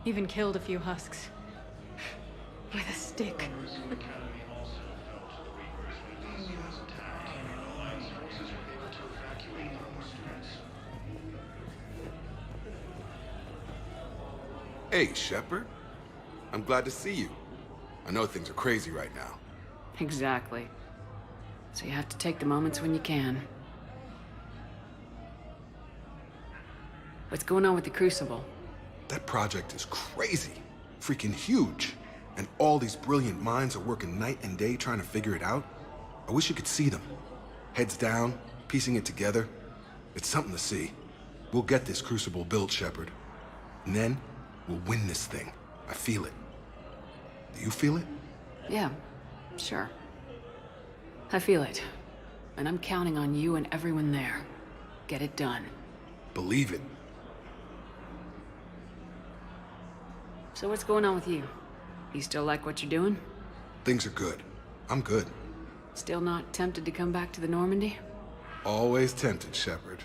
Even killed a few husks. With a stick. Hey, Shepard. I'm glad to see you. I know things are crazy right now. Exactly. So you have to take the moments when you can. What's going on with the Crucible? That project is crazy. Freaking huge. And all these brilliant minds are working night and day trying to figure it out. I wish you could see them. Heads down, piecing it together. It's something to see. We'll get this Crucible built, Shepard. And then, we'll win this thing. I feel it. Do you feel it? Yeah, sure. I feel it. And I'm counting on you and everyone there. Get it done. Believe it. So what's going on with you? You still like what you're doing? Things are good. I'm good. Still not tempted to come back to the Normandy? Always tempted, Shepard.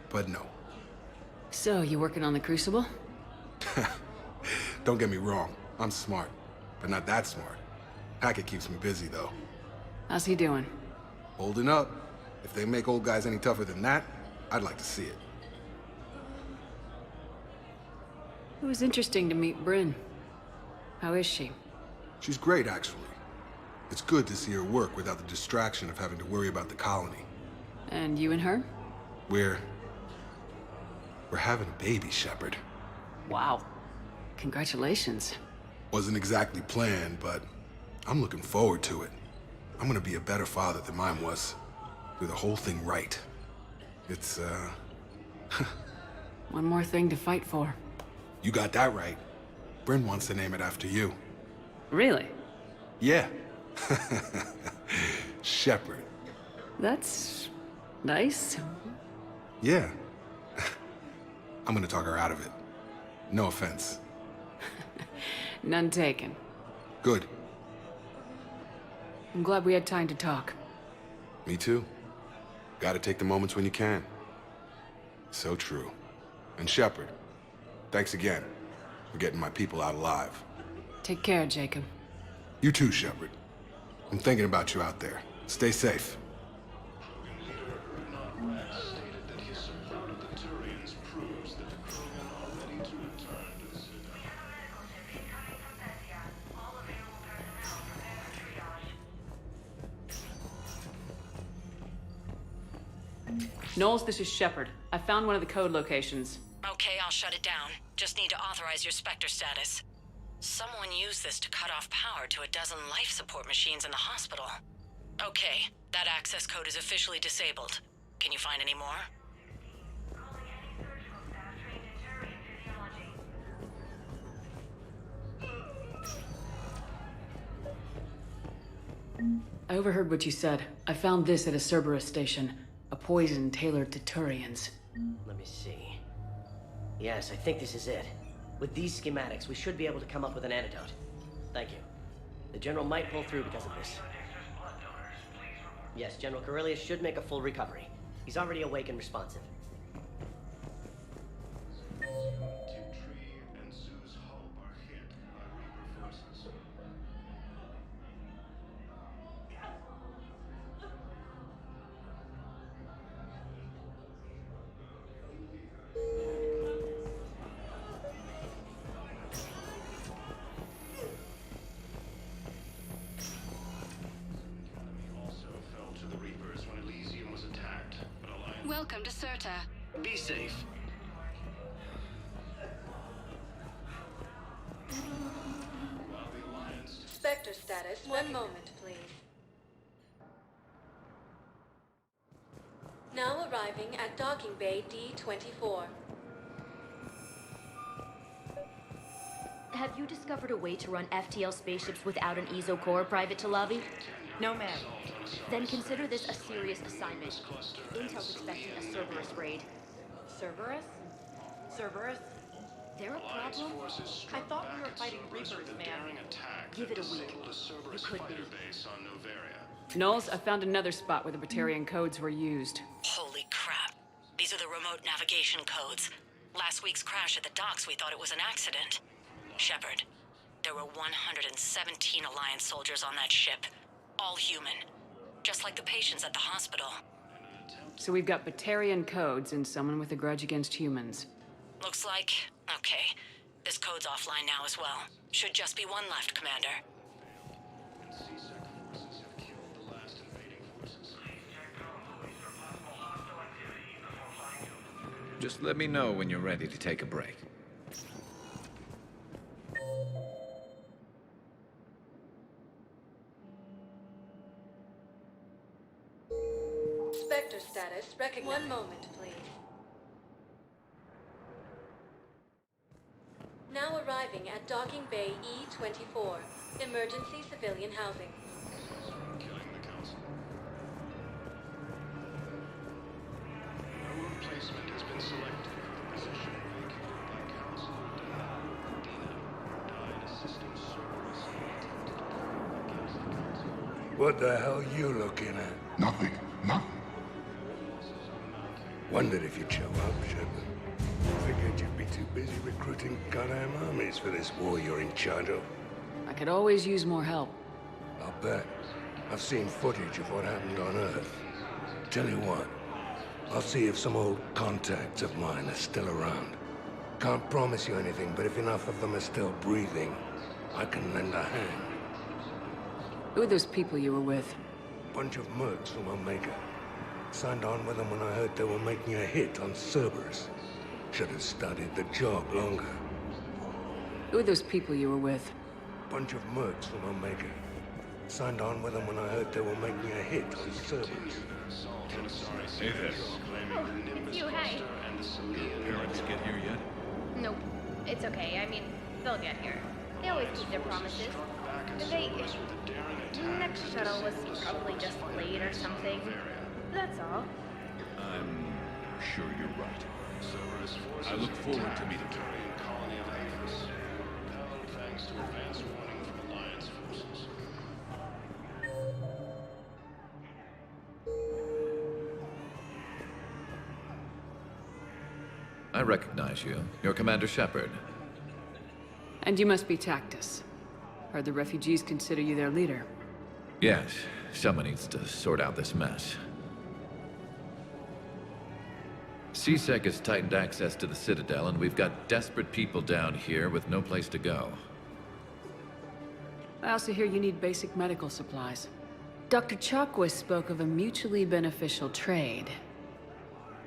But no. So, you working on the Crucible? Don't get me wrong. I'm smart. But not that smart. Hackett keeps me busy, though. How's he doing? Holding up. If they make old guys any tougher than that, I'd like to see it. It was interesting to meet Bryn. How is she? She's great, actually. It's good to see her work without the distraction of having to worry about the colony. And you and her? We're having a baby, Shepard. Wow. Congratulations. Wasn't exactly planned, but I'm looking forward to it. I'm gonna be a better father than mine was. Do the whole thing right. It's, One more thing to fight for. You got that right. Bryn wants to name it after you. Really? Yeah. Shepard. That's nice. Yeah. I'm gonna talk her out of it. No offense. None taken. Good. I'm glad we had time to talk. Me too. Gotta take the moments when you can. So true. And Shepard, thanks again for getting my people out alive. Take care, Jacob. You too, Shepard. I'm thinking about you out there. Stay safe. Knowles, this is Shepard. I found one of the code locations. Okay, I'll shut it down. Just need to authorize your Spectre status. Someone used this to cut off power to a dozen life support machines in the hospital. Okay, that access code is officially disabled. Can you find any more? I overheard what you said. I found this at a Cerberus station. A poison tailored to Turians. Let me see. Yes, I think this is it. With these schematics, we should be able to come up with an antidote. Thank you. The General might pull through because of this. Yes, General Corellius should make a full recovery. He's already awake and responsive. Welcome to Serta. Be safe. Spectre status. One moment, please. Now arriving at docking bay D-24. Have you discovered a way to run FTL spaceships without an ESO core, Private Talavi? No, ma'am. Then consider this a serious assignment. Intel's expecting a Cerberus raid. Cerberus? Cerberus? They're a problem? I thought we were fighting Reapers, ma'am. Give it a week. You could be. Knowles, I found another spot where the Batarian codes were used. Holy crap. These are the remote navigation codes. Last week's crash at the docks, we thought it was an accident. Shepard, there were 117 Alliance soldiers on that ship. All human. Just like the patients at the hospital. So we've got Batarian codes and someone with a grudge against humans. Looks like... okay. This code's offline now as well. Should just be one left, Commander. Just let me know when you're ready to take a break. Spectre status recognized. 1 moment, please. Now arriving at Docking Bay E-24. Emergency civilian housing. Killing the council. No replacement has been selected for the position vacated by Councilor Dina. Dina died assisting Cerberus in an attempt to deploy against the council. What the hell you looking at? Nothing. Nothing. Wondered if you'd show up, Shepard. Figured you'd be too busy recruiting goddamn armies for this war you're in charge of. I could always use more help. I'll bet. I've seen footage of what happened on Earth. Tell you what, I'll see if some old contacts of mine are still around. Can't promise you anything, but if enough of them are still breathing, I can lend a hand. Who are those people you were with? Bunch of mercs from Omega. Signed on with them when I heard they were making a hit on Cerberus. Should have started the job longer. Who are those people you were with? Bunch of mercs from Omega. Signed on with them when I heard they were making a hit on Cerberus. Hey there. It's you, hey. Your parents get here yet? Nope. It's okay. I mean, they'll get here. They always keep their promises. Next shuttle was probably just late or something. That's all. I'm sure you're right. I look forward to meeting you. Colony of Aphis. Repelled thanks to advance warning from Alliance forces. I recognize you. You're Commander Shepard. And you must be Tactus. Heard the refugees consider you their leader. Yes, someone needs to sort out this mess. C-Sec has tightened access to the Citadel, and we've got desperate people down here with no place to go. I also hear you need basic medical supplies. Dr. Chakwas spoke of a mutually beneficial trade.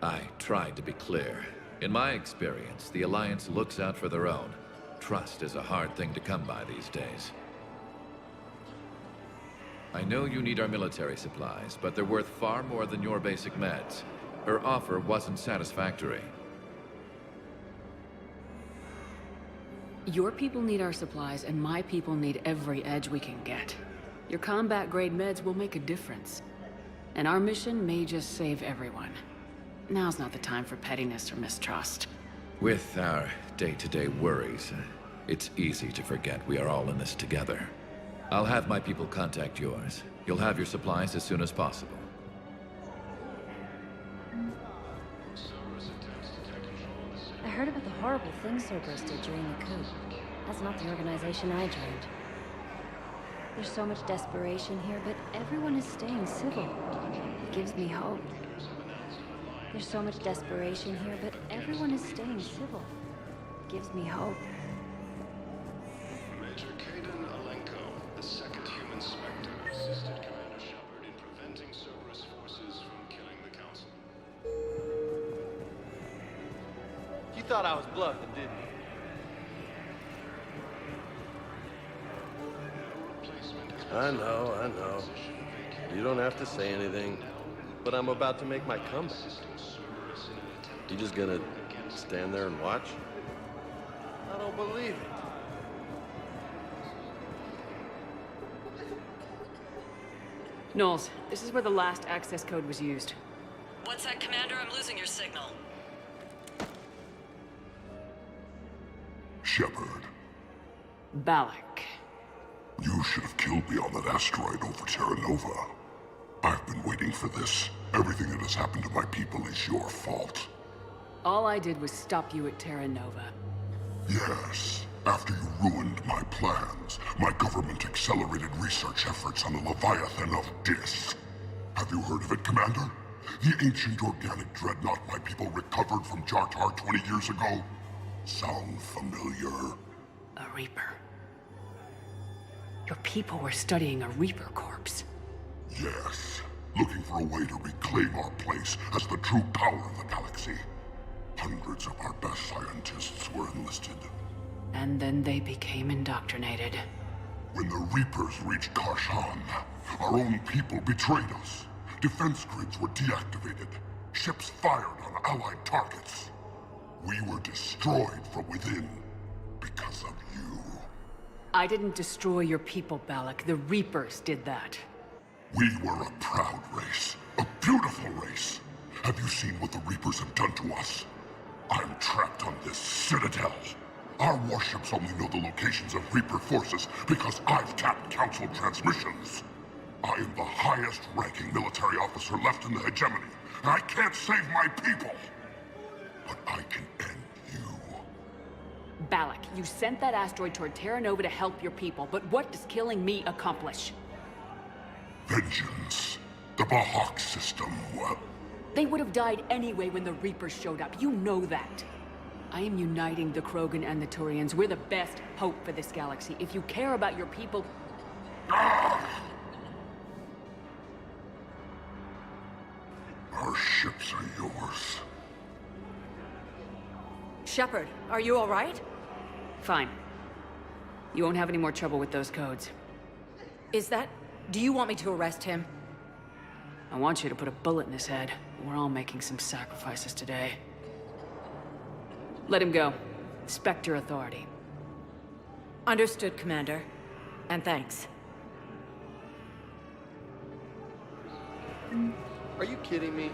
I tried to be clear. In my experience, the Alliance looks out for their own. Trust is a hard thing to come by these days. I know you need our military supplies, but they're worth far more than your basic meds. Her offer wasn't satisfactory. Your people need our supplies, and my people need every edge we can get. Your combat-grade meds will make a difference. And our mission may just save everyone. Now's not the time for pettiness or mistrust. With our day-to-day worries, it's easy to forget we are all in this together. I'll have my people contact yours. You'll have your supplies as soon as possible. I heard about the horrible things Cerberus did during the coup. That's not the organization I joined. There's so much desperation here, but everyone is staying civil. It gives me hope. There's so much desperation here, but everyone is staying civil. It gives me hope. Major Kaidan Alenko, the second human Spectre, assisted Commander Shepard in preventing Cerberus forces from killing the Council. You thought I was bluffing, didn't you? I know. You don't have to say anything, but I'm about to make my comeback. You just gonna stand there and watch? I don't believe it. Knowles, this is where the last access code was used. What's that, Commander? I'm losing your signal. Shepard. Balak. You should have killed me on that asteroid over Terra Nova. I've been waiting for this. Everything that has happened to my people is your fault. All I did was stop you at Terra Nova. Yes. After you ruined my plans, my government accelerated research efforts on the Leviathan of Dis. Have you heard of it, Commander? The ancient organic dreadnought my people recovered from Jartar 20 years ago? Sound familiar? A Reaper. Your people were studying a Reaper corpse. Yes. Looking for a way to reclaim our place as the true power of the galaxy. Hundreds of our best scientists were enlisted. And then they became indoctrinated. When the Reapers reached Karshan, our own people betrayed us. Defense grids were deactivated. Ships fired on Allied targets. We were destroyed from within because of you. I didn't destroy your people, Balak. The Reapers did that. We were a proud race. A beautiful race. Have you seen what the Reapers have done to us? I'm trapped on this citadel. Our warships only know the locations of Reaper forces because I've tapped Council transmissions. I am the highest-ranking military officer left in the hegemony, and I can't save my people. But I can end you. Balak, you sent that asteroid toward Terra Nova to help your people, but what does killing me accomplish? Vengeance. The Bahak system, well... They would have died anyway when the Reapers showed up. You know that. I am uniting the Krogan and the Turians. We're the best hope for this galaxy. If you care about your people... Our ships are yours. Shepard, are you all right? Fine. You won't have any more trouble with those codes. Is that... Do you want me to arrest him? I want you to put a bullet in his head. We're all making some sacrifices today. Let him go. Spectre authority. Understood, Commander. And thanks. Are you kidding me?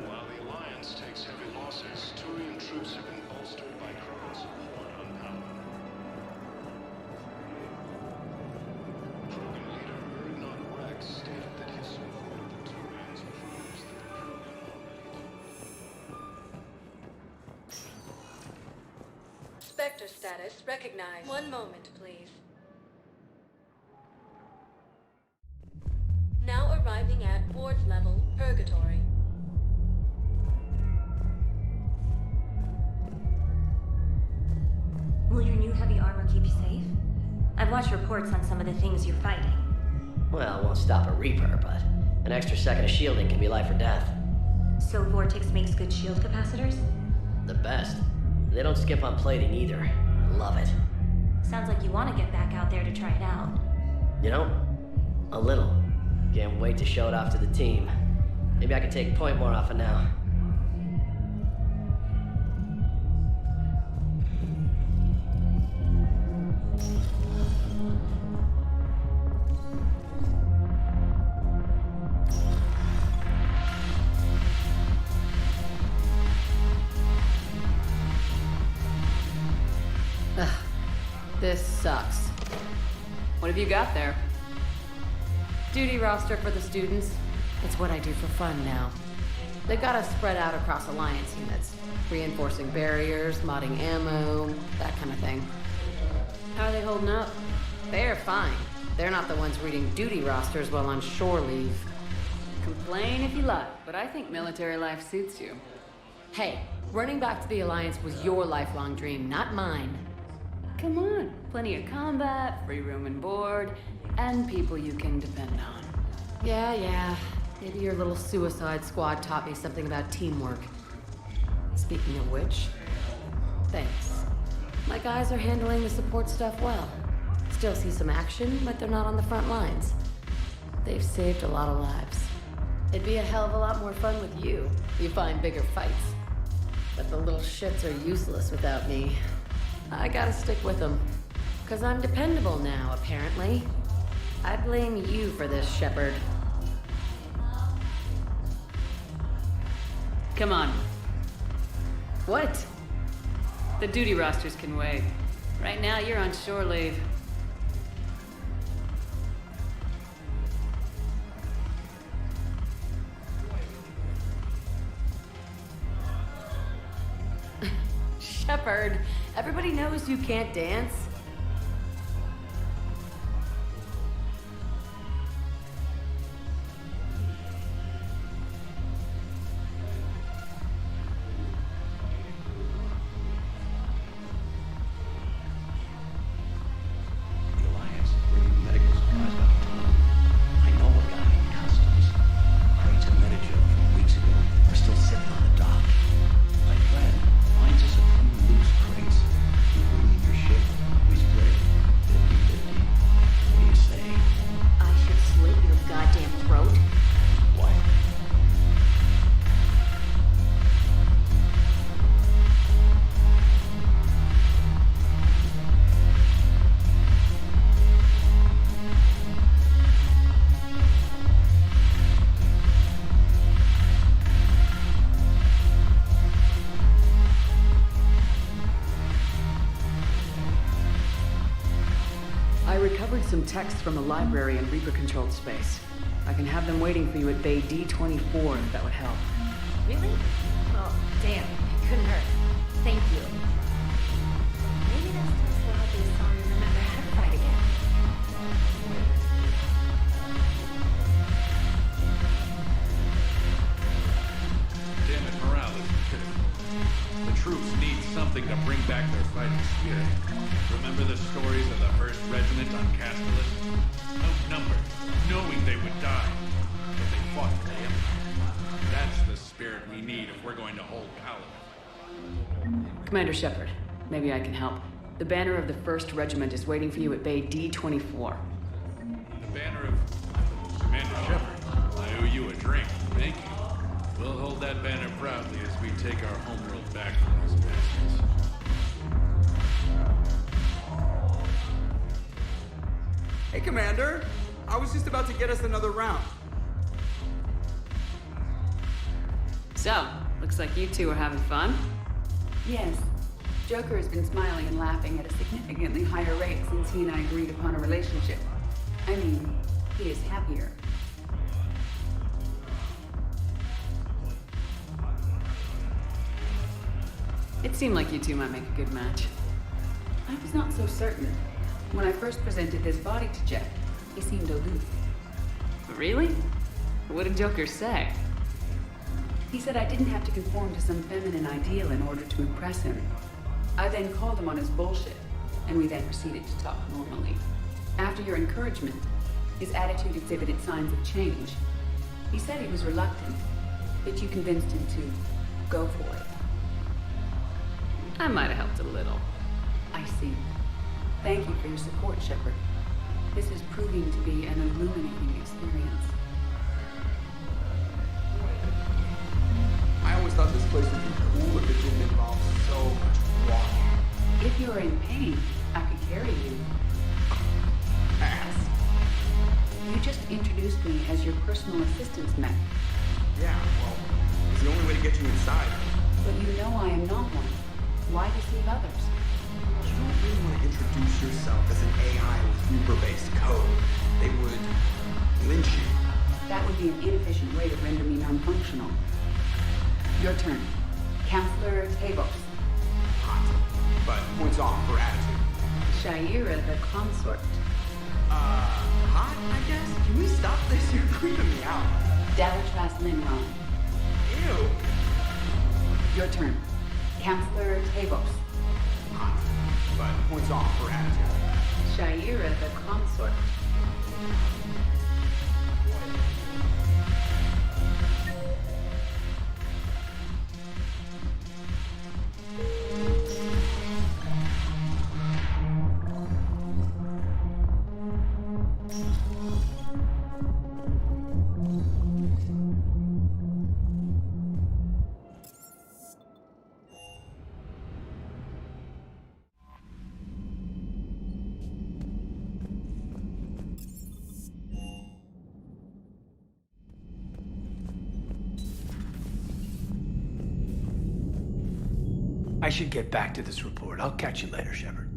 While the Alliance takes heavy losses, Turian troops have been bolstered by Krogan support on Paladin. Krogan leader Erdnot Rex stated that his support of the Turians proves that the Krogan already... Spectre status recognized. One moment, please. Now arriving at ward level, Purgatory. Will your new heavy armor keep you safe? I've watched reports on some of the things you're fighting. Well, it won't stop a Reaper, but an extra second of shielding can be life or death. So Vortex makes good shield capacitors? The best. They don't skip on plating either. Love it. Sounds like you want to get back out there to try it out. You know? A little. Can't wait to show it off to the team. Maybe I can take point more off of now. This sucks. What have you got there? Duty roster for the students. It's what I do for fun now. They've got us spread out across Alliance units. Reinforcing barriers, modding ammo, that kind of thing. How are they holding up? They're fine. They're not the ones reading duty rosters while on shore leave. Complain if you like, but I think military life suits you. Hey, running back to the Alliance was your lifelong dream, not mine. Come on, plenty of combat, free room and board, and people you can depend on. Yeah. Maybe your little suicide squad taught me something about teamwork. Speaking of which, thanks. My guys are handling the support stuff well. Still see some action, but they're not on the front lines. They've saved a lot of lives. It'd be a hell of a lot more fun with you. You find bigger fights. But the little shits are useless without me. I gotta stick with them. 'Cause I'm dependable now, apparently. I blame you for this, Shepard. Come on. What? The duty rosters can wait. Right now, you're on shore leave. Shepard, everybody knows you can't dance. recovered some texts from the library in Reaper-controlled space. I can have them waiting for you at Bay D-24 if that would help. Really? Well, damn. It couldn't hurt. Thank you. Maybe next time we'll help you song remember how to fight again. Damn it, morale is pitiful. The troops need something to bring back their fighting spirit. Remember the stories of the 1st Regiment on Castellus? Outnumbered, knowing they would die. But they fought for the Empire. That's the spirit we need if we're going to hold Paladin. Commander Shepard, maybe I can help. The banner of the 1st Regiment is waiting for you at Bay D-24. The banner of Commander Shepard. I owe you a drink. Thank you. We'll hold that banner proudly as we take our homeworld back from those bastards. Hey, Commander. I was just about to get us another round. So, looks like you two are having fun. Yes. Joker has been smiling and laughing at a significantly higher rate since he and I agreed upon a relationship. I mean, he is happier. It seemed like you two might make a good match. I was not so certain. When I first presented this body to Jeff, he seemed aloof. Really? What did Joker say? He said I didn't have to conform to some feminine ideal in order to impress him. I then called him on his bullshit, and we then proceeded to talk normally. After your encouragement, his attitude exhibited signs of change. He said he was reluctant, but you convinced him to go for it. I might have helped a little. I see. Thank you for your support, Shepard. This is proving to be an illuminating experience. I always thought this place would be cool if it didn't involve so much walking. If you're in pain, I could carry you. Ass. You just introduced me as your personal assistance mech. Yeah, well, it's the only way to get you inside. But you know I am not one. Why deceive others? You don't really want to introduce yourself as an AI with Reaper-based code. They would lynch you. That would be an inefficient way to render me non-functional. Your turn. Counselor Tavos. Hot. But points off for attitude. Shaira the consort. Hot, I guess? Can we stop this? You're creeping me out. Dalatras Linron. Ew. Your turn. Counselor Tavos. Hot. But points off for attitude. Shaira the consort. I should get back to this report. I'll catch you later, Shepard.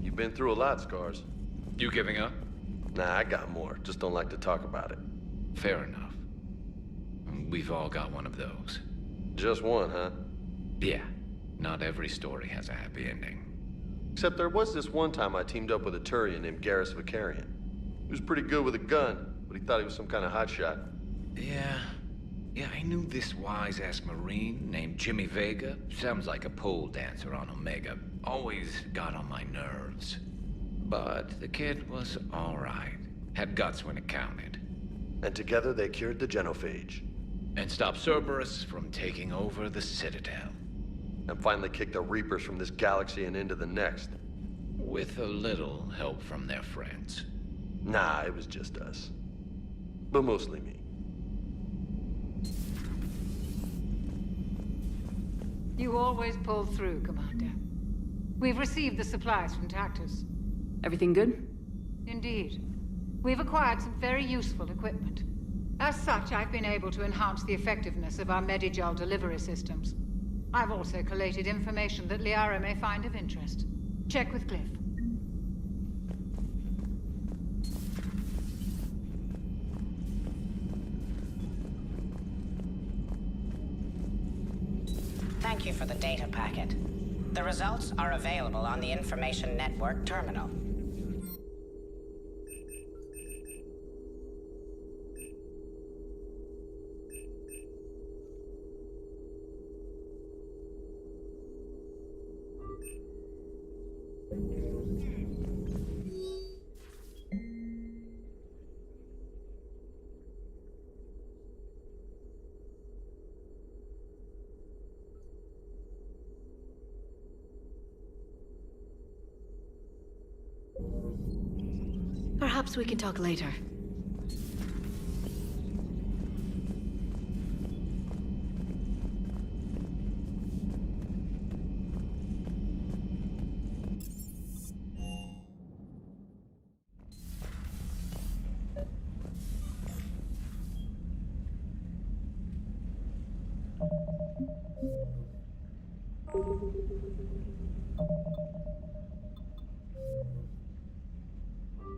You've been through a lot, Scars. You giving up? Nah, I got more. Just don't like to talk about it. Fair enough. We've all got one of those. Just one, huh? Yeah. Not every story has a happy ending. Except there was this one time I teamed up with a Turian named Garrus Vakarian. He was pretty good with a gun, but he thought he was some kind of hotshot. Yeah, I knew this wise-ass Marine named Jimmy Vega. Sounds like a pole dancer on Omega. Always got on my nerves. But the kid was all right. Had guts when it counted. And together they cured the Genophage. And stopped Cerberus from taking over the Citadel. And finally kicked the Reapers from this galaxy and into the next. With a little help from their friends. Nah, it was just us. But mostly me. You always pull through, Commander. We've received the supplies from Tactus. Everything good? Indeed. We've acquired some very useful equipment. As such, I've been able to enhance the effectiveness of our Medigel delivery systems. I've also collated information that Liara may find of interest. Check with Cliff. Thank you for the data packet. The results are available on the Information Network terminal. Perhaps we can talk later.